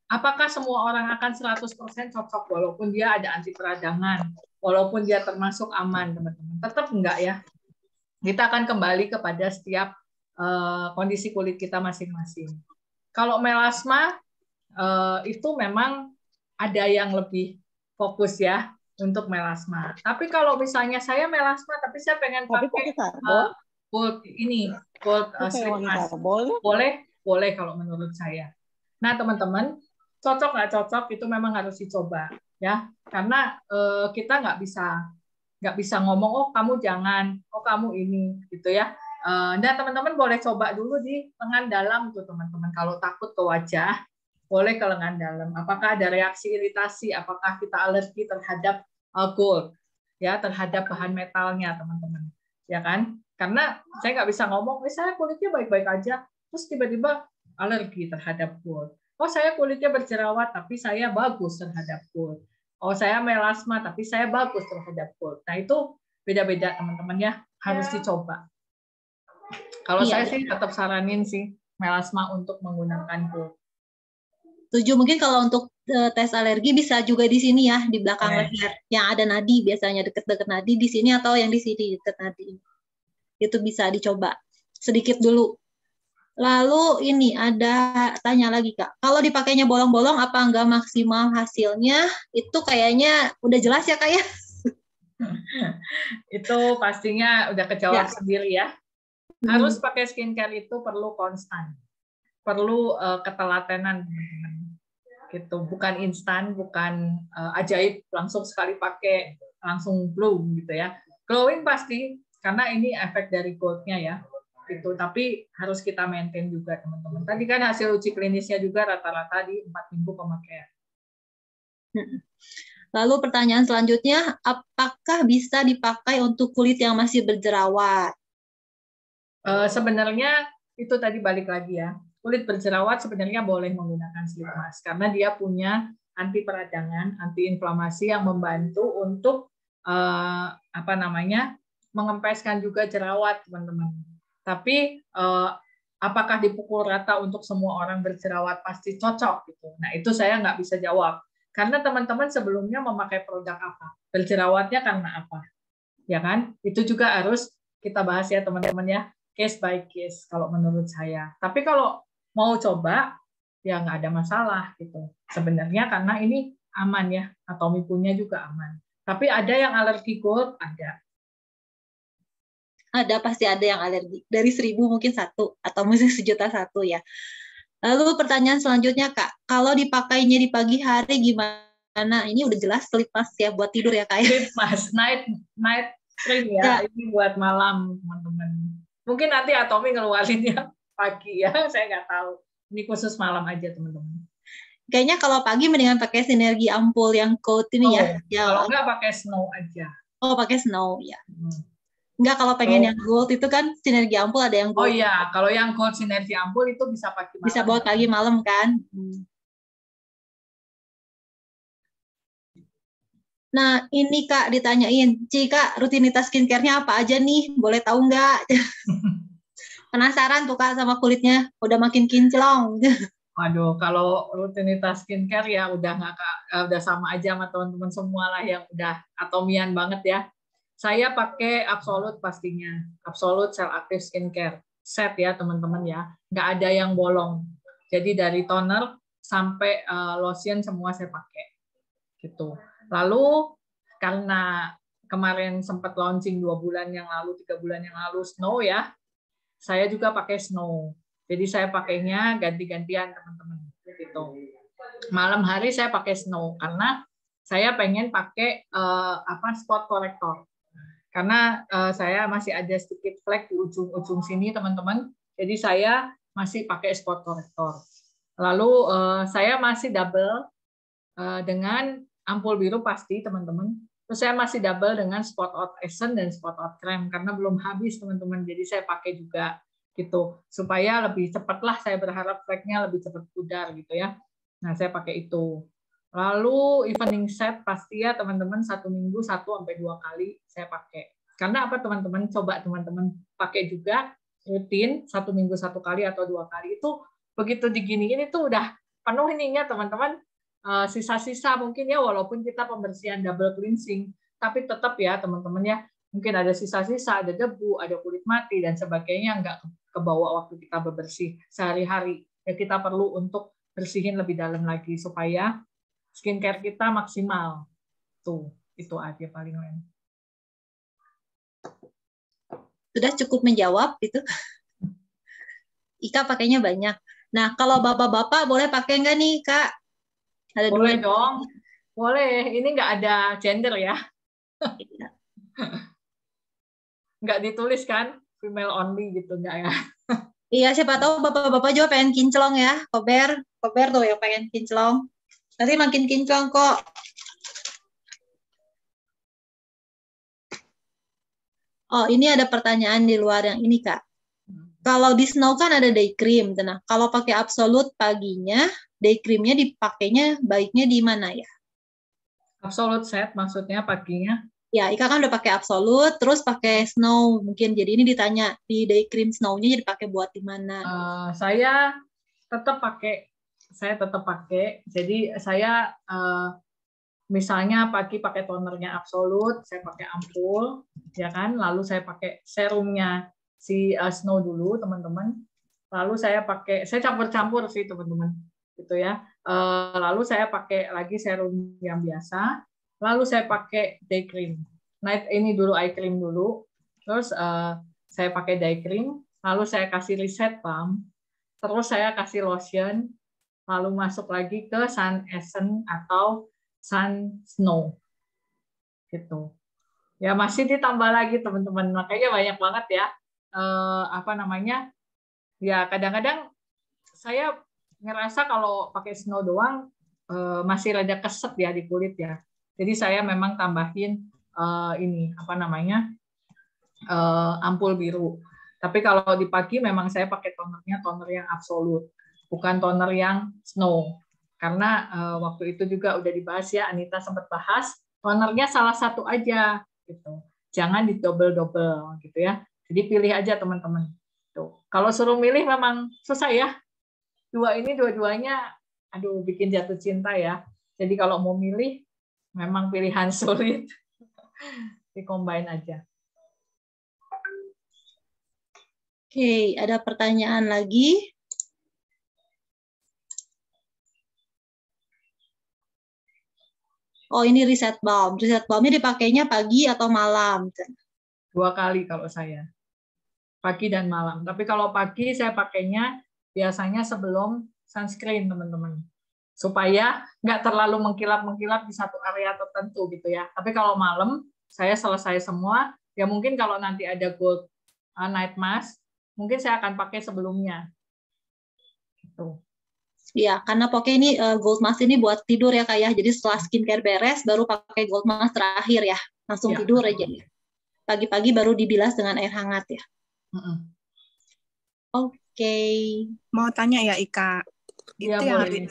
apakah semua orang akan 100% cocok walaupun dia ada anti peradangan, walaupun dia termasuk aman, teman-teman? Tetap enggak ya. Kita akan kembali kepada setiap kondisi kulit kita masing-masing. Kalau melasma itu memang ada yang lebih fokus ya untuk melasma. Tapi kalau misalnya saya melasma tapi saya pengen pakai gold ini, gold slip mask, boleh kalau menurut saya. Nah teman-teman, cocok nggak cocok itu memang harus dicoba ya, karena kita nggak bisa ngomong oh kamu jangan, oh kamu ini gitu ya. Nah teman-teman boleh coba dulu di lengan dalam tuh teman-teman. Kalau takut ke wajah, boleh ke lengan dalam. Apakah ada reaksi iritasi? Apakah kita alergi terhadap gold? Ya, terhadap bahan metalnya, teman-teman. Ya kan? Karena saya nggak bisa ngomong, saya kulitnya baik-baik aja, terus tiba-tiba alergi terhadap gold. Oh, saya kulitnya berjerawat, tapi saya bagus terhadap gold. Oh, saya melasma, tapi saya bagus terhadap gold. Nah, itu beda-beda, teman-teman ya. Harus dicoba. Kalau saya sih tetap saranin sih melasma untuk menggunakan gold. Setuju. Mungkin kalau untuk tes alergi bisa juga di sini ya, di belakang leher yang ada nadi, biasanya deket-deket nadi di sini atau yang di sini deket nadi. Itu bisa dicoba sedikit dulu. Lalu ini ada tanya lagi Kak, kalau dipakainya bolong-bolong apa enggak maksimal hasilnya? Itu kayaknya udah jelas ya Kak ya? Itu pastinya udah kejawab sendiri ya. Harus pakai skincare itu perlu konstan, perlu ketelatenan teman-teman. Gitu, bukan instan, bukan ajaib langsung sekali pakai langsung glow gitu ya. Glowing pasti karena ini efek dari goldnya ya. Gitu, tapi harus kita maintain juga teman-teman. Tadi kan hasil uji klinisnya juga rata-rata di 4 minggu pemakaian. Lalu pertanyaan selanjutnya, apakah bisa dipakai untuk kulit yang masih berjerawat? Sebenarnya itu tadi balik lagi ya. Kulit berjerawat sebenarnya boleh menggunakan slip mask karena dia punya anti peradangan, anti inflamasi yang membantu untuk mengempeskan juga jerawat, teman-teman. Tapi apakah dipukul rata untuk semua orang berjerawat pasti cocok gitu? Nah, itu saya nggak bisa jawab. Karena teman-teman sebelumnya memakai produk apa? Berjerawatnya karena apa? Ya kan? Itu juga harus kita bahas ya, teman-teman ya. Case by case kalau menurut saya. Tapi kalau mau coba ya nggak ada masalah gitu. Sebenarnya karena ini aman ya, Atomy punya juga aman. Tapi ada yang alergi gold, ada. Ada, pasti ada yang alergi. Dari 1000 mungkin 1 atau mungkin 1.000.000 ya. Lalu pertanyaan selanjutnya Kak, kalau dipakainya di pagi hari gimana? Ini udah jelas slip mask ya buat tidur ya Kak. Slip mask, night cream ya. Ini buat malam teman-teman. Mungkin nanti Atomy ngeluarinnya pagi ya, saya nggak tahu. Ini khusus malam aja teman-teman. Kayaknya kalau pagi mendingan pakai sinergi ampul yang coat ini ya. Kalau nggak pakai snow aja. Oh, pakai snow ya. Enggak, kalau pengen yang gold itu kan sinergi ampul ada yang gold. Oh iya, kalau yang gold sinergi ampul itu bisa pagi malam. Bisa buat pagi malam kan. Nah, ini Kak ditanyain, Kak, rutinitas skincare-nya apa aja nih? Boleh tahu nggak? Penasaran tuh Kak sama kulitnya, udah makin kinclong. Waduh, kalau rutinitas skincare ya udah sama aja sama teman-teman semua lah yang udah atomian banget ya. Saya pakai Absolute pastinya, Absolute Cell Active Skincare set ya teman-teman ya, nggak ada yang bolong. Jadi dari toner sampai lotion semua saya pakai gitu. Lalu karena kemarin sempat launching 2 bulan yang lalu, 3 bulan yang lalu Snow ya, saya juga pakai Snow. Jadi saya pakainya ganti-gantian teman-teman gitu. Malam hari saya pakai Snow karena saya pengen pakai spot corrector. Karena saya masih ada sedikit flek di ujung-ujung sini teman-teman. Jadi saya masih pakai spot corrector. Lalu saya masih double dengan ampul biru pasti teman-teman. Terus saya masih double dengan spot out essence dan spot out cream karena belum habis teman-teman. Jadi saya pakai juga gitu supaya lebih cepat lah, saya berharap fleknya lebih cepat pudar gitu ya. Nah saya pakai itu. Lalu evening set pasti ya teman-teman, 1 minggu 1 sampai 2 kali saya pakai. Karena apa teman-teman, coba teman-teman pakai juga rutin 1 minggu 1 kali atau 2 kali, itu begitu diginiin itu udah penuh ininya teman-teman. Sisa-sisa mungkin ya, walaupun kita pembersihan double cleansing, tapi tetap ya teman-teman ya, mungkin ada sisa-sisa, ada debu, ada kulit mati dan sebagainya, nggak kebawa waktu kita bebersih sehari-hari. Ya kita perlu untuk bersihin lebih dalam lagi supaya skincare kita maksimal. Tuh, itu aja paling lain. Sudah cukup menjawab itu. Ika pakainya banyak. Nah, kalau bapak-bapak boleh pakai nggak nih, Kak? Ada boleh dong, boleh. Ini nggak ada gender ya, nggak ditulis kan female only gitu, nggak ya? Iya, siapa tahu bapak-bapak juga pengen kinclong ya, kober tuh yang pengen kinclong. Nanti makin kinclong kok. Oh, ini ada pertanyaan di luar yang ini Kak. Kalau di Snow kan ada day cream, nah kalau pakai Absolute paginya, day creamnya dipakainya baiknya di mana ya? Absolute set maksudnya paginya? Ya, Ika kan udah pakai Absolute, terus pakai Snow mungkin. Jadi ini ditanya di day cream Snow-nya jadi pakai buat di mana? Saya tetap pakai. Jadi saya misalnya pagi pakai tonernya Absolute, saya pakai ampul, ya kan. Lalu saya pakai serumnya si Snow dulu, teman-teman. Lalu saya campur-campur sih, teman-teman, gitu ya. Lalu saya pakai lagi serum yang biasa. Lalu saya pakai day cream. Eye cream dulu. Terus saya pakai day cream. Lalu saya kasih reset balm. Terus saya kasih lotion. Lalu masuk lagi ke sun essence atau sun snow gitu ya, masih ditambah lagi teman-teman, makanya banyak banget ya ya kadang-kadang saya ngerasa kalau pakai snow doang masih rada keset ya di kulit ya, jadi saya memang tambahin ampul biru. Tapi kalau di pagi memang saya pakai toner yang Absolute, bukan toner yang Snow. Karena waktu itu juga udah dibahas ya, Anita sempat bahas, tonernya salah satu aja gitu. Jangan didobel-dobel gitu ya. Jadi pilih aja teman-teman. Tuh. Kalau suruh milih memang susah ya. Dua-duanya aduh bikin jatuh cinta ya. Jadi kalau mau milih memang pilihan sulit. Di-combine aja. Oke, ada pertanyaan lagi. Oh, ini reset balm. Reset balmnya dipakainya pagi atau malam? 2 kali kalau saya. Pagi dan malam. Tapi kalau pagi saya pakainya biasanya sebelum sunscreen, teman-teman. Supaya nggak terlalu mengkilap-mengkilap di satu area tertentu gitu ya. Tapi kalau malam saya selesai semua, ya mungkin kalau nanti ada gold night mask, mungkin saya akan pakai sebelumnya. Gitu. Iya, karena pokoknya ini gold mask ini buat tidur ya Kak ya. Jadi setelah skincare beres, baru pakai gold mask terakhir ya. Langsung tidur aja. pagi-pagi baru dibilas dengan air hangat ya. Oke. Mau tanya ya Ika, Ya, itu yang boleh.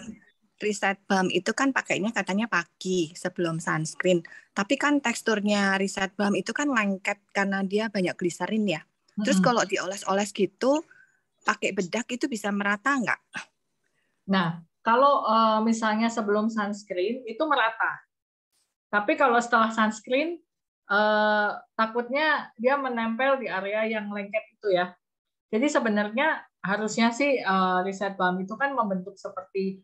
Reset Balm itu kan pakainya katanya pagi sebelum sunscreen. Tapi kan teksturnya Reset Balm itu kan lengket karena dia banyak gliserin ya. Terus kalau dioles-oles gitu, pakai bedak itu bisa merata nggak? Nah, kalau misalnya sebelum sunscreen itu merata. Tapi kalau setelah sunscreen, takutnya dia menempel di area yang lengket itu ya. Jadi sebenarnya harusnya sih Reset Balm itu kan membentuk seperti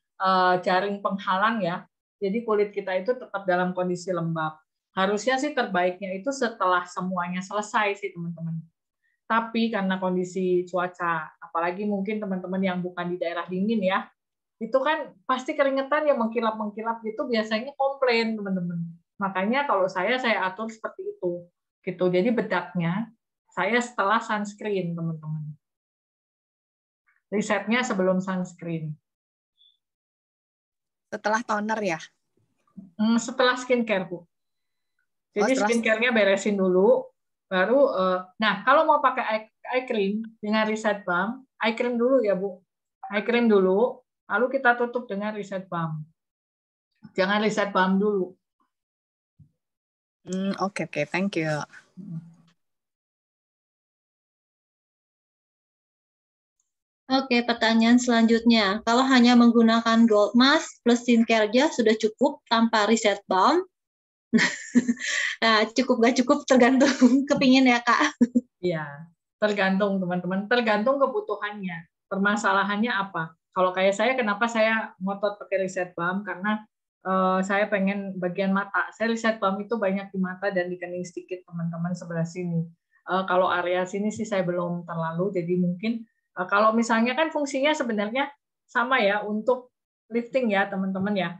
jaring penghalang ya. Jadi kulit kita itu tetap dalam kondisi lembab. Harusnya sih terbaiknya itu setelah semuanya selesai sih teman-teman. Tapi karena kondisi cuaca, apalagi mungkin teman-teman yang bukan di daerah dingin ya, itu kan pasti keringetan yang mengkilap-mengkilap gitu biasanya komplain teman-teman. Makanya kalau saya atur seperti itu. Gitu. Jadi bedaknya saya setelah sunscreen teman-teman. Risetnya sebelum sunscreen. Setelah toner ya? Setelah skincare, Bu. Jadi skincare-nya beresin dulu, baru, nah kalau mau pakai eye cream dengan Reset Balm, eye cream dulu ya, Bu. Eye cream dulu, lalu kita tutup dengan Reset Balm. Jangan Reset Balm dulu. Oke, thank you. Oke, pertanyaan selanjutnya. Kalau hanya menggunakan Gold Mask plus skincare aja sudah cukup tanpa Reset Balm? Nah, cukup gak cukup tergantung kepingin ya, Kak. Iya, tergantung teman-teman. Tergantung kebutuhannya. Permasalahannya apa? Kalau kayak saya, kenapa saya ngotot pakai Reset Balm? Karena saya pengen bagian mata. Saya Reset Balm itu banyak di mata dan di kening sedikit, teman-teman sebelah sini. Kalau area sini sih saya belum terlalu, jadi mungkin kalau misalnya kan fungsinya sebenarnya sama ya untuk lifting ya teman-teman ya,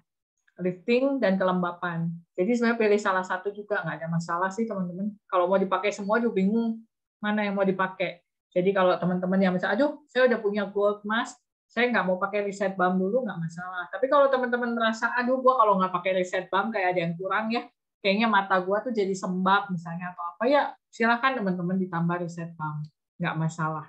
lifting dan kelembapan. Jadi sebenarnya pilih salah satu juga nggak ada masalah sih teman-teman. Kalau mau dipakai semua juga bingung mana yang mau dipakai. Jadi kalau teman-teman yang misalnya, aduh saya udah punya Gold Mask, saya nggak mau pakai Reset Balm dulu nggak masalah. Tapi kalau teman-teman merasa, aduh gua kalau nggak pakai Reset Balm kayak ada yang kurang ya, kayaknya mata gua tuh jadi sembab misalnya atau apa ya, silakan teman-teman ditambah Reset Balm, nggak masalah.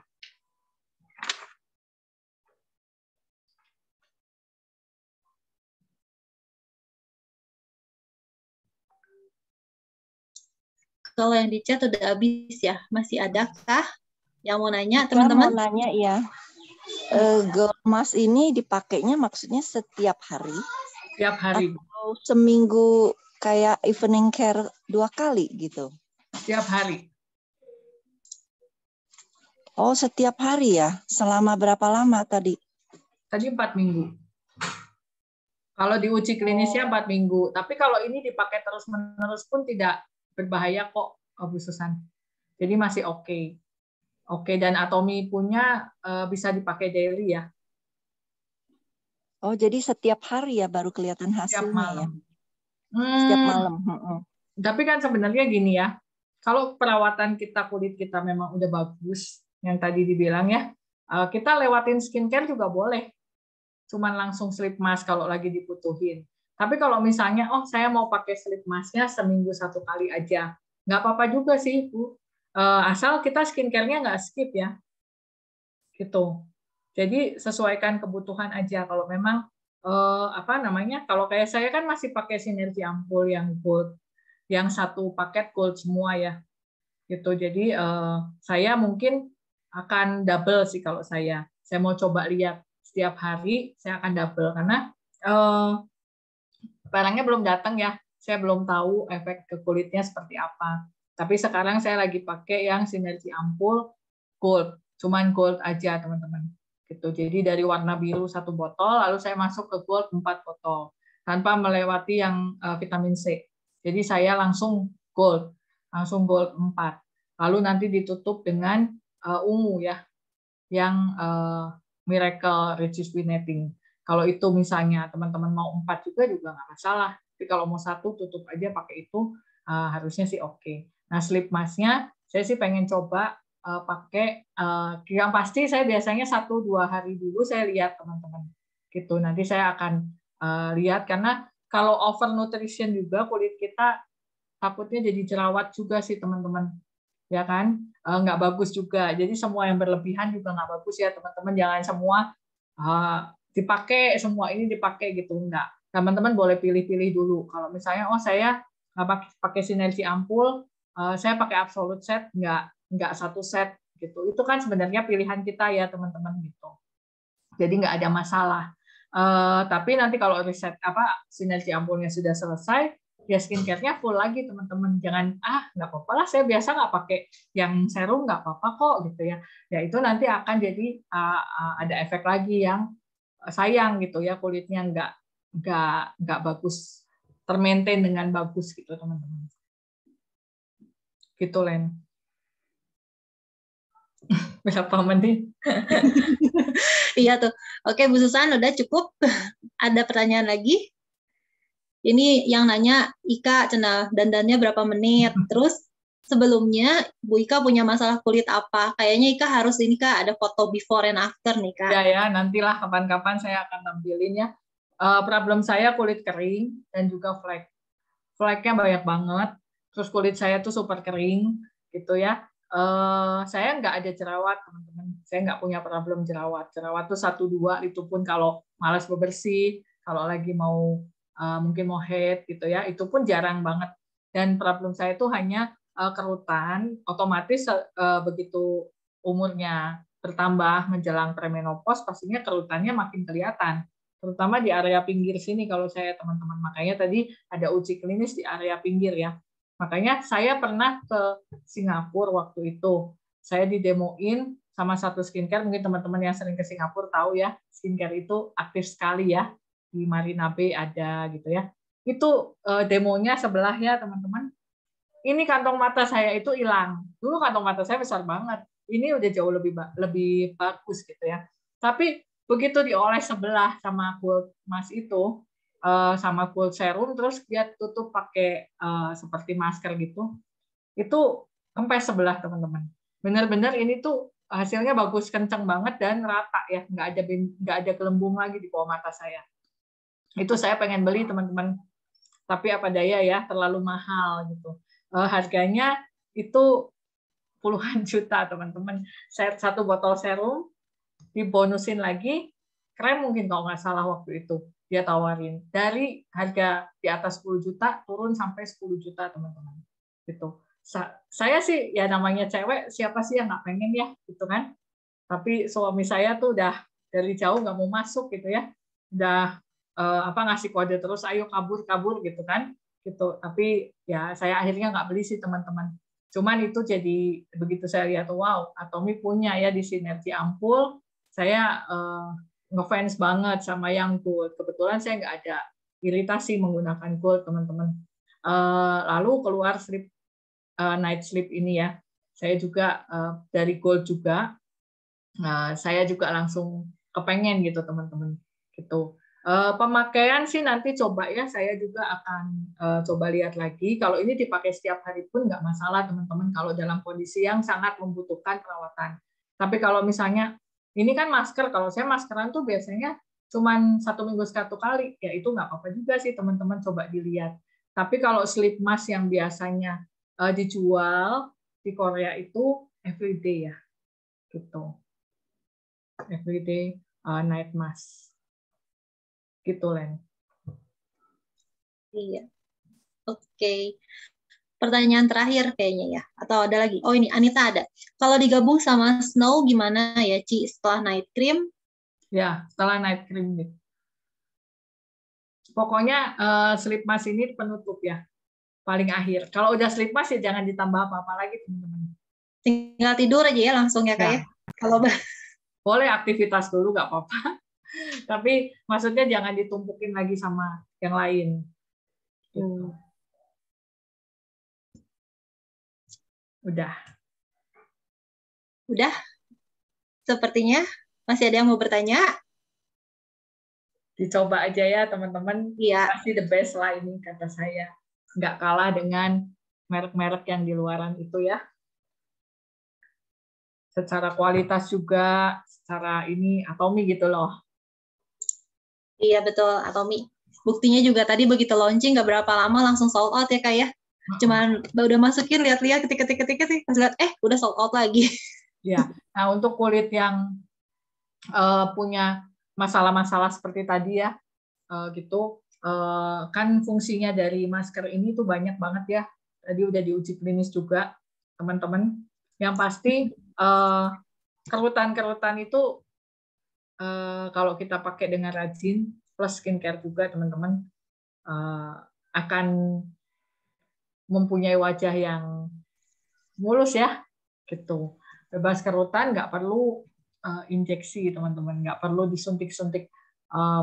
Kalau yang di chat udah habis ya, masih adakah yang mau nanya Ika teman-teman? Mau nanya ya, Gold Mask ini dipakainya maksudnya setiap hari? Setiap hari. Atau seminggu kayak evening care 2 kali gitu? Setiap hari. Oh, setiap hari ya? Selama berapa lama tadi? Tadi 4 minggu. Kalau diuji klinisnya 4 minggu. Tapi kalau ini dipakai terus-menerus pun tidak berbahaya kok, Bu Susan. Jadi masih oke. Oke, dan Atomy punya bisa dipakai daily ya. Oh, jadi setiap hari ya baru kelihatan Setiap hasilnya ya? malam. Setiap malam. Tapi kan sebenarnya gini ya, kalau perawatan kita, kulit kita memang udah bagus, yang tadi dibilang ya, kita lewatin skincare juga boleh. Cuman langsung slip mask kalau lagi dibutuhin. Tapi kalau misalnya, oh saya mau pakai slip masknya seminggu 1 kali aja, nggak apa-apa juga sih, Bu. Asal kita skincare-nya nggak skip ya. Gitu. Jadi sesuaikan kebutuhan aja. Kalau memang kalau kayak saya kan masih pakai sinergi ampul yang gold, yang satu paket gold semua ya. Gitu. Jadi saya mungkin akan double sih kalau saya. Saya mau coba lihat setiap hari saya akan double karena barangnya belum datang ya. Saya belum tahu efek ke kulitnya seperti apa. Tapi sekarang saya lagi pakai yang sinergi ampul gold. Cuman gold aja, teman-teman. Gitu. Jadi dari warna biru 1 botol, lalu saya masuk ke gold 4 botol tanpa melewati yang vitamin C. Jadi saya langsung gold 4. Lalu nanti ditutup dengan ungu ya, yang Miracle Rejuvenating. Kalau itu misalnya teman-teman mau 4 juga nggak masalah. Tapi kalau mau 1 tutup aja pakai itu harusnya sih oke. Nah slip masknya saya sih pengen coba pakai. Yang pasti saya biasanya 1-2 hari dulu saya lihat teman-teman. Gitu. Nanti saya akan lihat karena kalau over nutrition juga kulit kita takutnya jadi jerawat juga sih teman-teman. ya kan? Nggak bagus juga. Jadi semua yang berlebihan juga nggak bagus ya teman-teman. Jangan semua dipakai, semua ini dipakai gitu, enggak. Teman-teman boleh pilih-pilih dulu. Kalau misalnya, saya nggak pakai sinergi ampul, saya pakai absolute set, nggak satu set gitu. Itu kan sebenarnya pilihan kita ya teman-teman gitu. Jadi nggak ada masalah. Tapi nanti kalau riset sinergi ampulnya sudah selesai, ya skincare-nya full lagi teman-teman. Jangan nggak apa-apa lah, saya biasa nggak pakai yang serum, nggak apa-apa kok gitu ya. Ya itu nanti akan jadi ada efek lagi yang sayang gitu ya, kulitnya nggak bagus, termaintain dengan bagus gitu teman-teman. Gitu Len. Berapa menit? Iya tuh. Oke Bu Susan, udah cukup. Ada pertanyaan lagi? Ini yang nanya Ika cenah dandannya berapa menit. Terus sebelumnya Bu Ika punya masalah kulit apa? Kayaknya Ika harus ini Kak ada foto before and after nih Kak. Ya, nantilah kapan-kapan saya akan tampilin ya. Problem saya kulit kering dan juga flek. Fleknya banyak banget. Terus kulit saya tuh super kering gitu ya. Saya nggak ada jerawat teman-teman. Saya nggak punya problem jerawat. Jerawat tuh 1-2 itu pun kalau malas bebersih, kalau lagi mungkin mau head gitu ya, itu pun jarang banget. Dan problem saya itu hanya kerutan, otomatis begitu umurnya bertambah menjelang premenopause, pastinya kerutannya makin kelihatan, terutama di area pinggir sini kalau saya teman-teman. Makanya tadi ada uji klinis di area pinggir ya. Makanya saya pernah ke Singapura waktu itu. Saya didemoin sama satu skincare, mungkin teman-teman yang sering ke Singapura tahu ya, skincare itu aktif sekali ya. Di Marina Bay ada gitu ya. Itu demonya sebelah ya teman-teman. Ini kantong mata saya itu hilang. Dulu kantong mata saya besar banget. Ini udah jauh lebih bagus gitu ya. Tapi begitu dioles sebelah sama Gold Mask itu, sama Gold Serum, terus dia tutup pakai seperti masker gitu, itu kempes sebelah teman-teman. Benar-benar ini tuh hasilnya bagus, kenceng banget dan rata ya, nggak ada gelembung lagi di bawah mata saya. Itu saya pengen beli teman-teman, tapi apa daya ya, terlalu mahal gitu. Harganya itu puluhan juta teman-teman. Satu botol serum dibonusin lagi krem, mungkin kalau nggak salah waktu itu dia tawarin, dari harga di atas 10 juta turun sampai 10 juta teman-teman gitu. Saya sih ya namanya cewek, siapa sih yang nggak pengen ya gitu kan. Tapi suami saya tuh udah dari jauh nggak mau masuk gitu ya, udah ngasih kode terus, ayo kabur gitu kan gitu. Tapi ya saya akhirnya nggak beli sih teman-teman. Cuman itu jadi begitu saya lihat, wow, Atomy punya ya di sinergi ampul, saya ngefans banget sama yang gold. Kebetulan saya nggak ada iritasi menggunakan gold teman-teman. Lalu keluar night sleep ini ya, saya juga dari gold juga. Saya juga langsung kepengen gitu teman-teman gitu. Pemakaian sih nanti coba ya, saya juga akan coba lihat lagi. Kalau ini dipakai setiap hari pun nggak masalah teman-teman, kalau dalam kondisi yang sangat membutuhkan perawatan. Tapi kalau misalnya ini kan masker, kalau saya maskeran tuh biasanya cuman 1 minggu 1 kali, ya itu nggak apa-apa juga sih teman-teman, coba dilihat. Tapi kalau sleep mask yang biasanya dijual di Korea itu everyday ya, gitu. Everyday night mask. Gitu, Len. Iya. Oke. Pertanyaan terakhir kayaknya ya. Atau ada lagi? Oh ini, Anita ada. Kalau digabung sama Snow gimana ya, Ci? Setelah night cream? Ya, setelah night cream. Gitu. Pokoknya sleep mask ini penutup ya. Paling akhir. Kalau udah sleep mask ya jangan ditambah apa-apa lagi, teman-teman. Tinggal tidur aja ya langsung ya, Kak ya? Kalau boleh aktivitas dulu, nggak apa-apa. Tapi maksudnya jangan ditumpukin lagi sama yang lain. Gitu. Udah. Sepertinya masih ada yang mau bertanya. Dicoba aja ya teman-teman. Iya. Pasti the best lah ini kata saya. Nggak kalah dengan merek-merek yang di luaran itu ya. Secara kualitas juga, secara ini Atomy gitu loh. Iya betul, Atomy. Buktinya juga tadi begitu launching nggak berapa lama langsung sold out ya Kak ya. Cuman udah masukin, lihat-lihat, ketik, pas lihat udah sold out lagi. Ya, nah untuk kulit yang punya masalah-masalah seperti tadi ya, gitu, kan fungsinya dari masker ini tuh banyak banget ya. Tadi udah diuji klinis juga, teman-teman. Yang pasti kerutan-kerutan itu kalau kita pakai dengan rajin, plus skincare juga, teman-teman, akan mempunyai wajah yang mulus ya, gitu. Bebas kerutan, nggak perlu injeksi, teman-teman, nggak perlu disuntik-suntik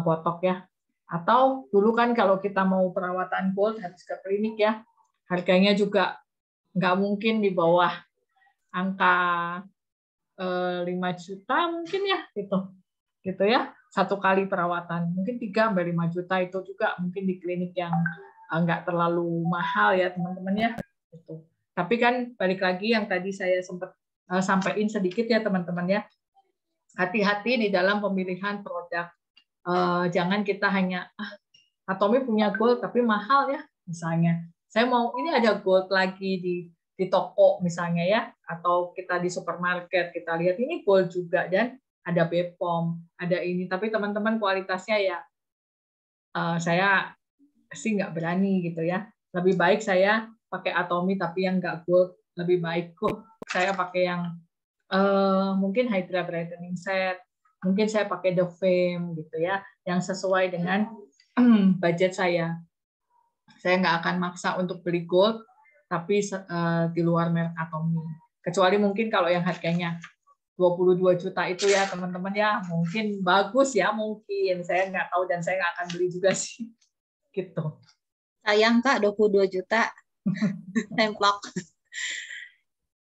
botok ya. Atau dulu kan kalau kita mau perawatan gold harus ke klinik ya, harganya juga nggak mungkin di bawah angka 5 juta mungkin ya, gitu ya, satu kali perawatan. Mungkin 3-5 juta itu juga mungkin di klinik yang nggak terlalu mahal ya, teman-teman ya. Gitu. Tapi kan balik lagi yang tadi saya sempat sampaikan sedikit ya, teman-teman ya. Hati-hati di dalam pemilihan produk. Jangan kita hanya Atomy punya gold tapi mahal ya, misalnya. Saya mau ini ada gold lagi di toko misalnya ya, atau kita di supermarket kita lihat ini gold juga dan ada Bepom, ada ini, tapi teman-teman kualitasnya ya saya sih nggak berani gitu ya. Lebih baik saya pakai Atomy tapi yang nggak gold, lebih baik kok saya pakai yang mungkin Hydra Brightening Set, mungkin saya pakai The Fame gitu ya, yang sesuai dengan budget saya. Saya nggak akan maksa untuk beli gold tapi di luar merek Atomy. Kecuali mungkin kalau yang harganya 22 juta itu ya, teman-teman ya, mungkin bagus ya, mungkin. Saya nggak tahu dan saya nggak akan beli juga sih. Gitu. Sayang Kak, 22 juta. Templok.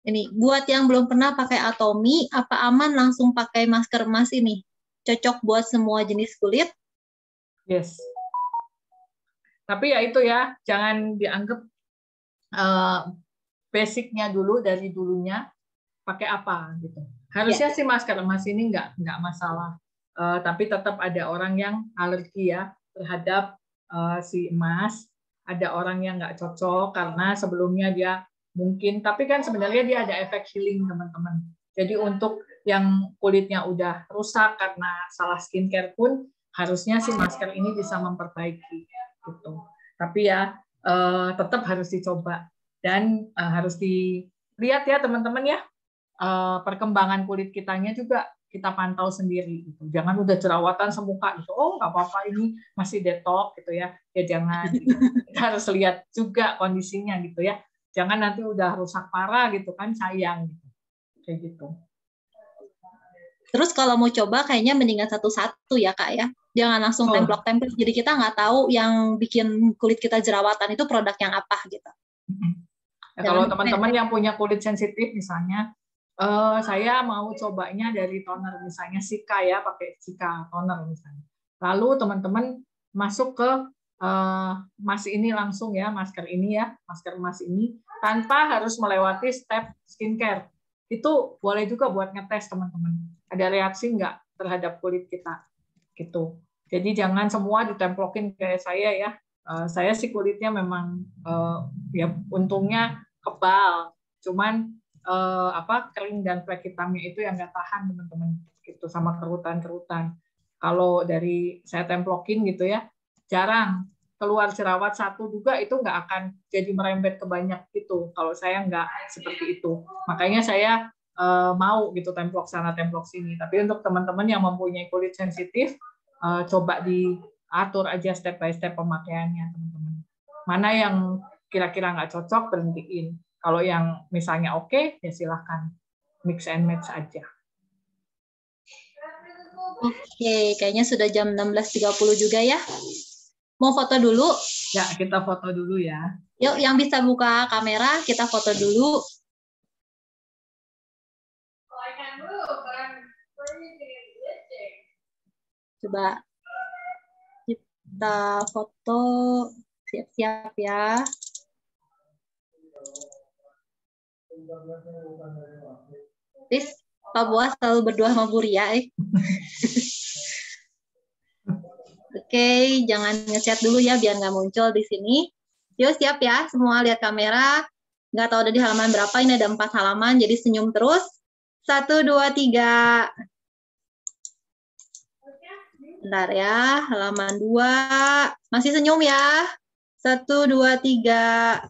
Ini, buat yang belum pernah pakai Atomy, apa aman langsung pakai masker emas ini? Cocok buat semua jenis kulit? Yes. Tapi ya itu ya, jangan dianggap basicnya dulu, dari dulunya pakai apa gitu. Harusnya sih masker emas ini nggak masalah. Tapi tetap ada orang yang alergi ya terhadap si emas. Ada orang yang nggak cocok karena sebelumnya dia mungkin, tapi kan sebenarnya dia ada efek healing, teman-teman. Jadi untuk yang kulitnya udah rusak karena salah skincare pun harusnya si masker ini bisa memperbaiki gitu. Tapi ya tetap harus dicoba dan harus dilihat ya, teman-teman ya. Perkembangan kulit kitanya juga kita pantau sendiri gitu. Jangan udah jerawatan semuka gitu, oh nggak apa-apa ini masih detox gitu ya. Ya jangan gitu. Kita harus lihat juga kondisinya gitu ya. Jangan nanti udah rusak parah gitu kan, sayang gitu. Kayak gitu. Terus kalau mau coba kayaknya mendingan satu-satu ya Kak ya. Jangan langsung templok-templok. Jadi kita nggak tahu yang bikin kulit kita jerawatan itu produk yang apa gitu. Ya, kalau teman-teman yang punya kulit sensitif misalnya, saya mau cobanya dari toner misalnya Sika ya, pakai Sika toner misalnya. Lalu teman-teman masuk ke emas ini langsung ya, masker ini ya, masker emas ini tanpa harus melewati step skincare. Itu boleh juga buat ngetes teman-teman. Ada reaksi nggak terhadap kulit kita gitu. Jadi jangan semua ditemplokin kayak saya ya. Saya sih kulitnya memang ya untungnya kebal. Cuman kering dan flek hitamnya itu yang nggak tahan, teman-teman, gitu, sama kerutan-kerutan. Kalau dari saya templokin gitu ya, jarang keluar jerawat satu juga, itu nggak akan jadi merembet ke banyak gitu. Kalau saya nggak seperti itu, makanya saya mau gitu templok sana templok sini. Tapi untuk teman-teman yang mempunyai kulit sensitif, coba diatur aja step by step pemakaiannya, teman-teman. Mana yang kira-kira nggak cocok, berhentiin. Kalau yang misalnya oke, ya silahkan mix and match aja. Oke, kayaknya sudah jam 16.30 juga ya. Mau foto dulu? Ya, kita foto dulu ya. Yuk, yang bisa buka kamera, kita foto dulu. Coba kita foto, siap-siap ya. Please, Pak Boas selalu berdoa sama Bu Ria. Oke, jangan nge-chat dulu ya biar nggak muncul di sini. Yuk siap ya, semua lihat kamera. Nggak tahu ada di halaman berapa, ini ada 4 halaman, jadi senyum terus. 1, 2, 3. Bentar ya, halaman 2. Masih senyum ya. 1, 2, 3.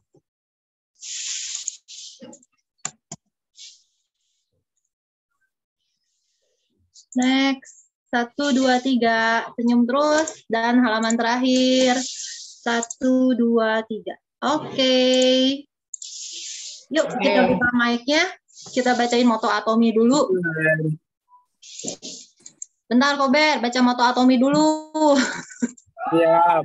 Next. 1, 2, 3. Senyum terus. Dan halaman terakhir. 1, 2, 3. Oke. Yuk, kita buka mic-nya. Kita bacain moto atomi dulu. Bentar, Kober. Baca moto atomi dulu. Siap.